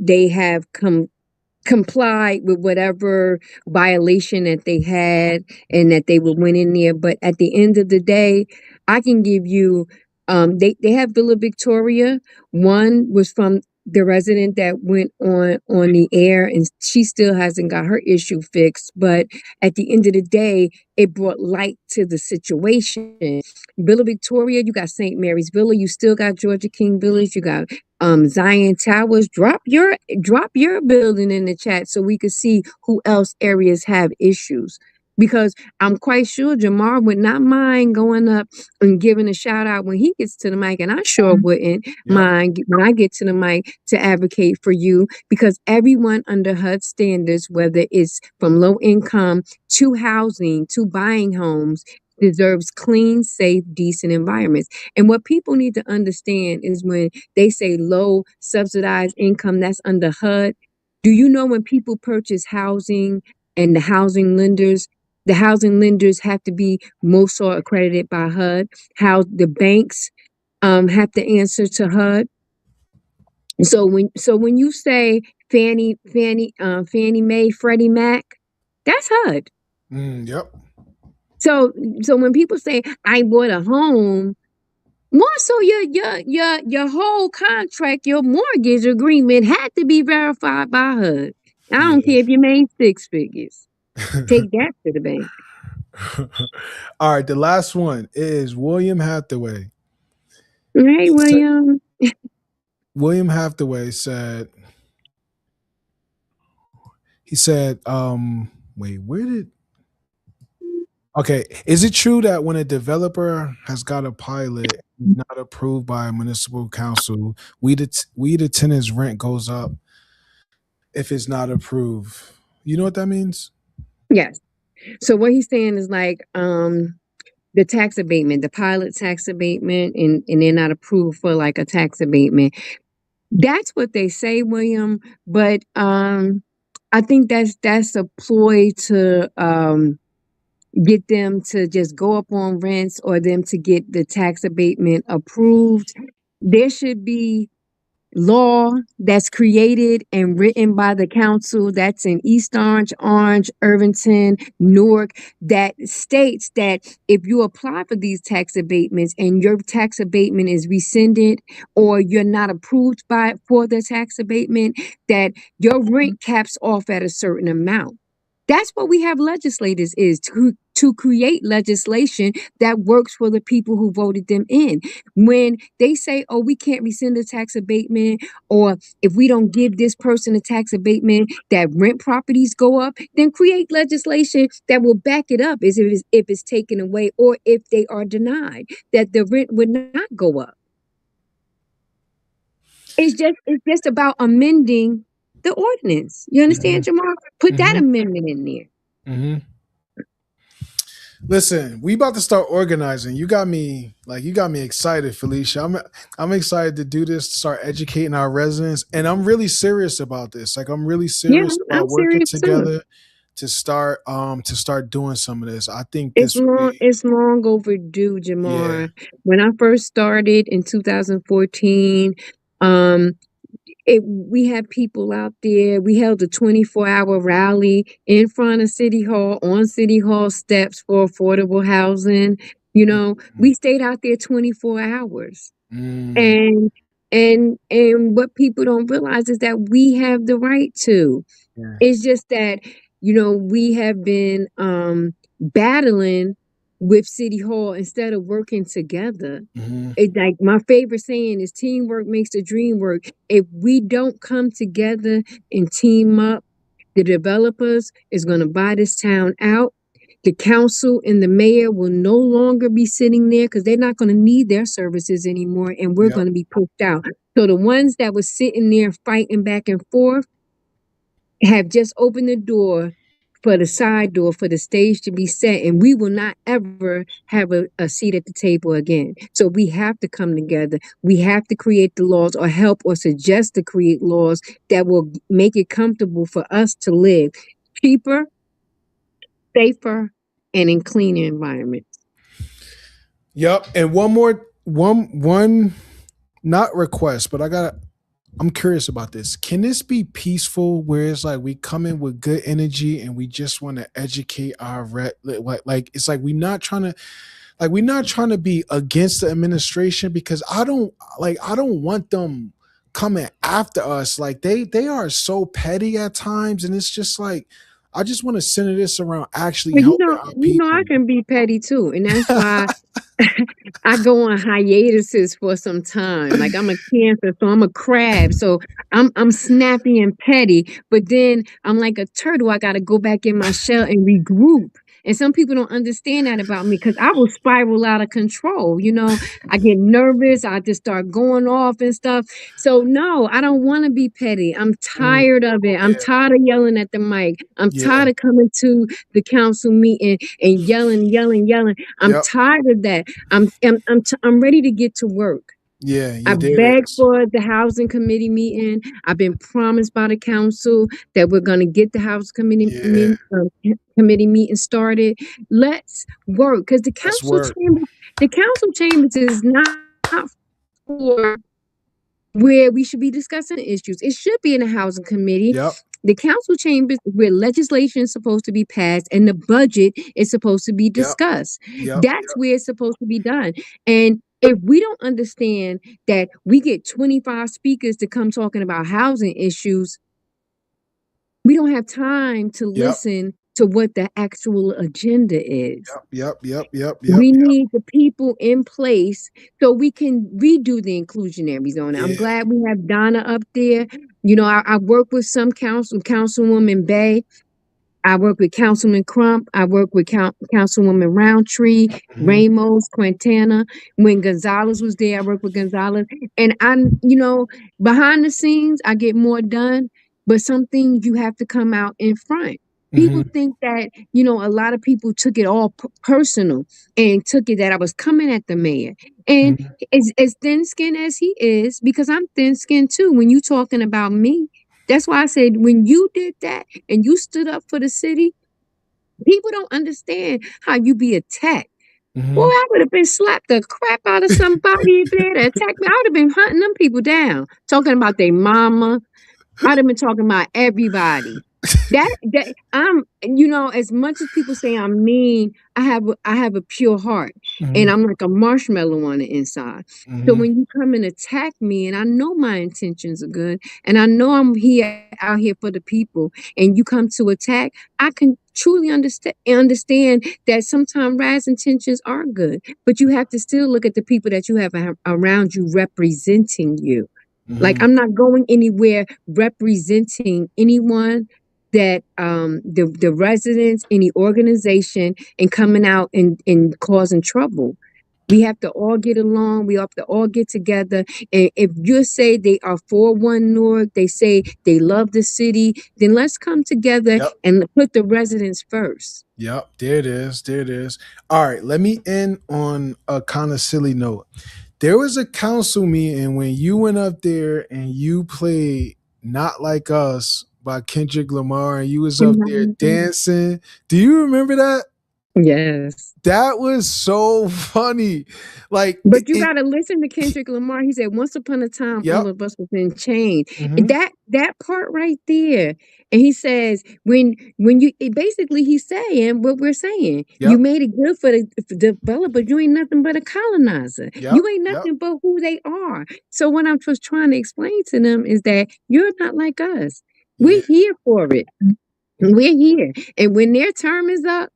they have complied with whatever violation that they had and that they would went in there. But at the end of the day, I can give you they have Villa Victoria. One was from the resident that went on the air and she still hasn't got her issue fixed. But at the end of the day, it brought light to the situation. Villa Victoria, you got St. Mary's Villa, you still got Georgia King Village, you got Zion Towers. Drop your building in the chat so we could see who else areas have issues. Because I'm quite sure Jamar would not mind going up and giving a shout out when he gets to the mic, and I sure wouldn't Yep. mind when I get to the mic to advocate for you. Because everyone under HUD standards, whether it's from low income to housing to buying homes, deserves clean, safe, decent environments. And what people need to understand is when they say low subsidized income, that's under HUD. Do you know when people purchase housing and the housing lenders have to be MOSAR accredited by HUD? How the banks have to answer to HUD? So when you say Fannie Mae, Freddie Mac, that's HUD. Yep. So when people say I bought a home, more so your whole contract, your mortgage agreement had to be verified by HUD. I don't Yeah. care if you made six figures. Take that to the bank. All right. The last one is William Hathaway. Right, He said, William? William Hathaway said, wait, where did okay, is it true that when a developer has got a pilot not approved by a municipal council, we the tenants rent goes up if it's not approved? You know what that means? Yes. So what he's saying is like the tax abatement, the pilot tax abatement, and they're not approved for like a tax abatement. That's what they say, William. But I think that's a ploy to get them to just go up on rents or them to get the tax abatement approved. There should be law that's created and written by the council that's in East Orange, Irvington, Newark, that states that if you apply for these tax abatements and your tax abatement is rescinded or you're not approved for the tax abatement, that your rent caps off at a certain amount. That's what we have legislators is to create legislation that works for the people who voted them in. When they say, oh, we can't rescind the tax abatement, or if we don't give this person a tax abatement, that rent properties go up, then create legislation that will back it up as if it's taken away, or if they are denied, that the rent would not go up. It's just about amending the ordinance. You understand, Jamar? Put that amendment in there. Mm-hmm. Listen, we about to start organizing. You got me excited, Felicia. I'm excited to do this, to start educating our residents, and I'm really serious about this. Like, I'm really serious about I'm working serious together too. to start doing some of this. I think It's this would long, be, it's long overdue, yeah. Jamar. When I first started in 2014, um, we had people out there. We held a 24-hour rally in front of City Hall, on City Hall steps for affordable housing. You know, we stayed out there 24 hours. Mm, And what people don't realize is that we have the right to. yeah. It's just that, we have been battling with City Hall instead of working together. Mm-hmm. It, like, my favorite saying is teamwork makes the dream work. If we don't come together and team up, the developers is going to buy this town out. The council and the mayor will no longer be sitting there because they're not going to need their services anymore, and we're Yep. going to be pushed out. So the ones that were sitting there fighting back and forth have just opened the door for the side door for the stage to be set, and we will not ever have a seat at the table again. So we have to come together. We have to create the laws, or help or suggest to create laws that will make it comfortable for us to live cheaper, safer, and in cleaner environments. Yep. And one not request, but I'm curious about this. Can this be peaceful where it's like we come in with good energy and we just want to educate our like it's like we're not trying to be against the administration, because I don't want them coming after us. Like they are so petty at times, and it's just like I just want to center this around actually But helping our I people. can be petty too, and that's why I go on hiatuses for some time. Like, I'm a Cancer, so I'm a crab. So I'm snappy and petty, but then I'm like a turtle. I got to go back in my shell and regroup. And some people don't understand that about me, because I will spiral out of control. I get nervous. I just start going off and stuff. So no, I don't want to be petty. I'm Mm, tired of it. I'm yeah, tired of yelling at the mic. I'm yeah, tired of coming to the council meeting and yelling, yelling, yelling. I'm yep, tired of that. I'm ready to get to work. yeah. I You there begged is. for the housing committee meeting. I've been promised by the council that we're going to get the housing Yeah, committee meeting started. Let's work, because let's work. the council chambers is not for where we should be discussing issues. It should be in the housing committee. Yep, The council chambers where legislation is supposed to be passed and the budget is supposed to be yep, discussed. yep, That's where it's supposed to be done. And if we don't understand that we get 25 speakers to come talking about housing issues, we don't have time to yep, listen to what the actual agenda is. yep, yep, yep, yep, We yep. need the people in place so we can redo the inclusionary zone. I'm Yeah. glad we have Donna up there. I work with some Councilwoman Bay. I work with Councilman Crump. I work with Councilwoman Roundtree, Hmm. Ramos, Quintana. When Gonzalez was there, I worked with Gonzalez. And behind the scenes, I get more done. But some things you have to come out in front. People Hmm. think that, a lot of people took it all personal and took it that I was coming at the mayor. And Hmm. as thin-skinned as he is, because I'm thin-skinned too, when you talking about me, that's why I said when you did that and you stood up for the city, people don't understand how you be attacked. Boy, Hmm. I would have been slapped the crap out of somebody if they had attacked me. I would have been hunting them people down, talking about their mama. I'd have been talking about everybody. That as much as people say I'm mean, I have a pure heart, and Hmm. I'm like a marshmallow on the inside. So Hmm. when you come and attack me, and I know my intentions are good, and I know I'm out here for the people, and you come to attack, truly understand that sometimes Rad's intentions are good, but you have to still look at the people that you have around you representing you. Like, Mm-hmm. I'm not going anywhere representing anyone that the residents, any organization, and coming out and causing trouble. We have to all get along. We have to all get together. And if you say they are for One Newark, they say they love the city, then let's come together Yep. and put the residents first. Yep. There it is. There it is. All right. Let me end on a kind of silly note. There was a council meeting when you went up there and you played Not Like Us by Kendrick Lamar and you was up there Mhm. dancing. Do you remember that? Yes. That was so funny. Like But you gotta listen to Kendrick Lamar. He said, "Once upon a time, yep. all of us was in chains." And Mm-hmm. that part right there. And he says, basically he's saying what we're saying. You Yep. made it good for the developer. You ain't nothing but a colonizer. Yep. You ain't Yep. nothing but who they are. So what I'm just trying to explain to them is that you're not like us. Yeah. We're here for it. We're here. And when their term is up,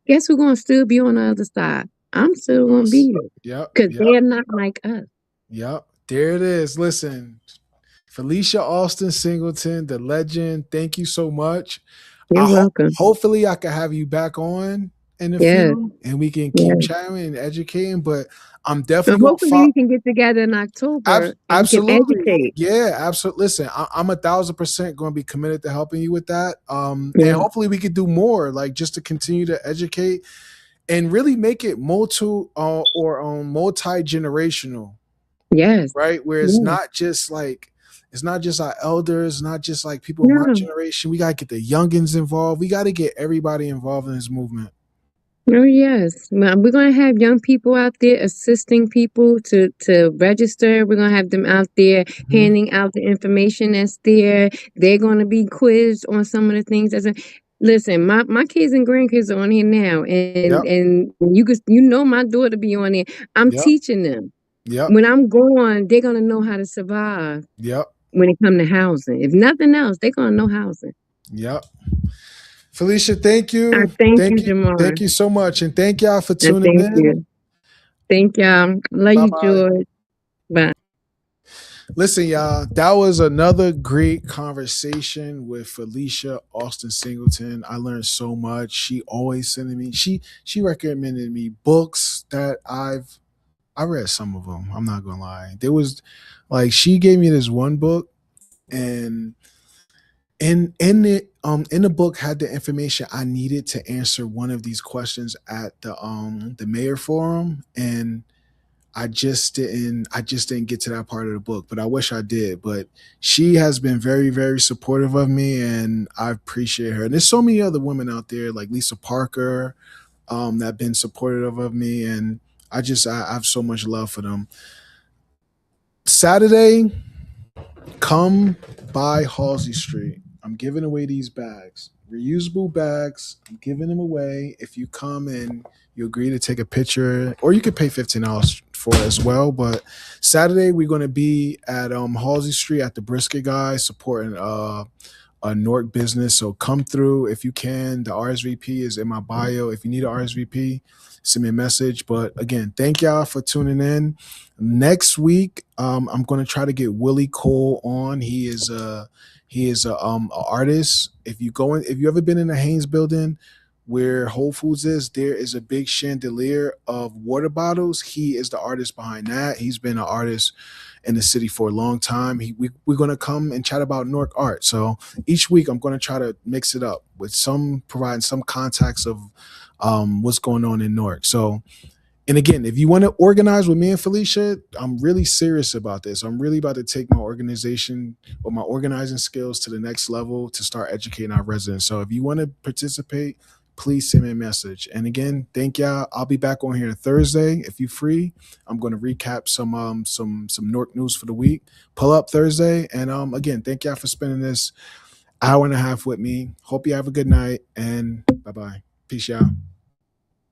guess who's gonna still be on the other side? I'm still gonna be here. Yep. Because Yep. they're not like us. Yep. There it is. Listen, Felicia Alston-Singleton, the legend. Thank you so much. You're welcome. Hopefully I can have you back on in the Yes, field and we can keep yes. chatting and educating. But I'm And definitely gonna hopefully we can get together in October and we can absolutely. educate. Yeah, absolutely. Listen, I'm 1,000% going to be committed to helping you with that. And Yeah. hopefully we could do more, like just to continue to educate and really make it multi generational, Yes. right? Where Yes. it's not just our elders, not just like people in my No. generation. We gotta get the youngins involved. We gotta get everybody involved in this movement. Oh yes. Well, we're gonna have young people out there assisting people to register. We're gonna have them out there Mhm. handing out the information that's there. They're gonna be quizzed on some of the things listen, my kids and grandkids are on here now, Yep. and my daughter be on there. I'm Yep. teaching them. Yep. When I'm gone, they're gonna know how to survive Yep. when it come to housing. If nothing else, they're gonna know housing. Yep. Felicia, thank I you. thank you, Thank you. Jamar. Thank you so much. And thank y'all for And tuning thank in. you. Thank y'all. Love Bye you, bye. George. Bye. Listen, y'all, that was another great conversation with Felicia Alston-Singleton. I learned so much. She always sending me, she recommended me books that I read some of them. I'm not gonna lie. There was like she gave me this one book and in the book had the information I needed to answer one of these questions at the mayor forum, and I just didn't get to that part of the book, but I wish I did. But she has been very, very supportive of me, and I appreciate her. And there's so many other women out there like Lisa Parker that have been supportive of me, and I have so much love for them. Saturday, come by Halsey Street. I'm giving away these bags, reusable bags. I'm giving them away. If you come and you agree to take a picture, or you could pay $15 for it as well. But Saturday we're going to be at Halsey Street at the Brisket Guy supporting a Newark business. So come through if you can. The RSVP is in my bio. If you need an RSVP, send me a message. But again, thank y'all for tuning in. Next week, I'm going to try to get Willie Cole on. He is a artist. If you ever been in the Haynes building where Whole Foods is, there is a big chandelier of water bottles. He is the artist behind that. He's been an artist in the city for a long time. We're going to come and chat about Newark art. So each week I'm going to try to mix it up with providing some context of what's going on in Newark. So, and again, if you want to organize with me and Felicia, I'm really serious about this. I'm really about to take my organization or my organizing skills to the next level to start educating our residents. So if you want to participate, please send me a message. And again, thank y'all. I'll be back on here Thursday if you're free. I'm going to recap some Newark news for the week. Pull up Thursday, and again, thank y'all for spending this hour and a half with me. Hope you have a good night, and bye bye. Peace, y'all.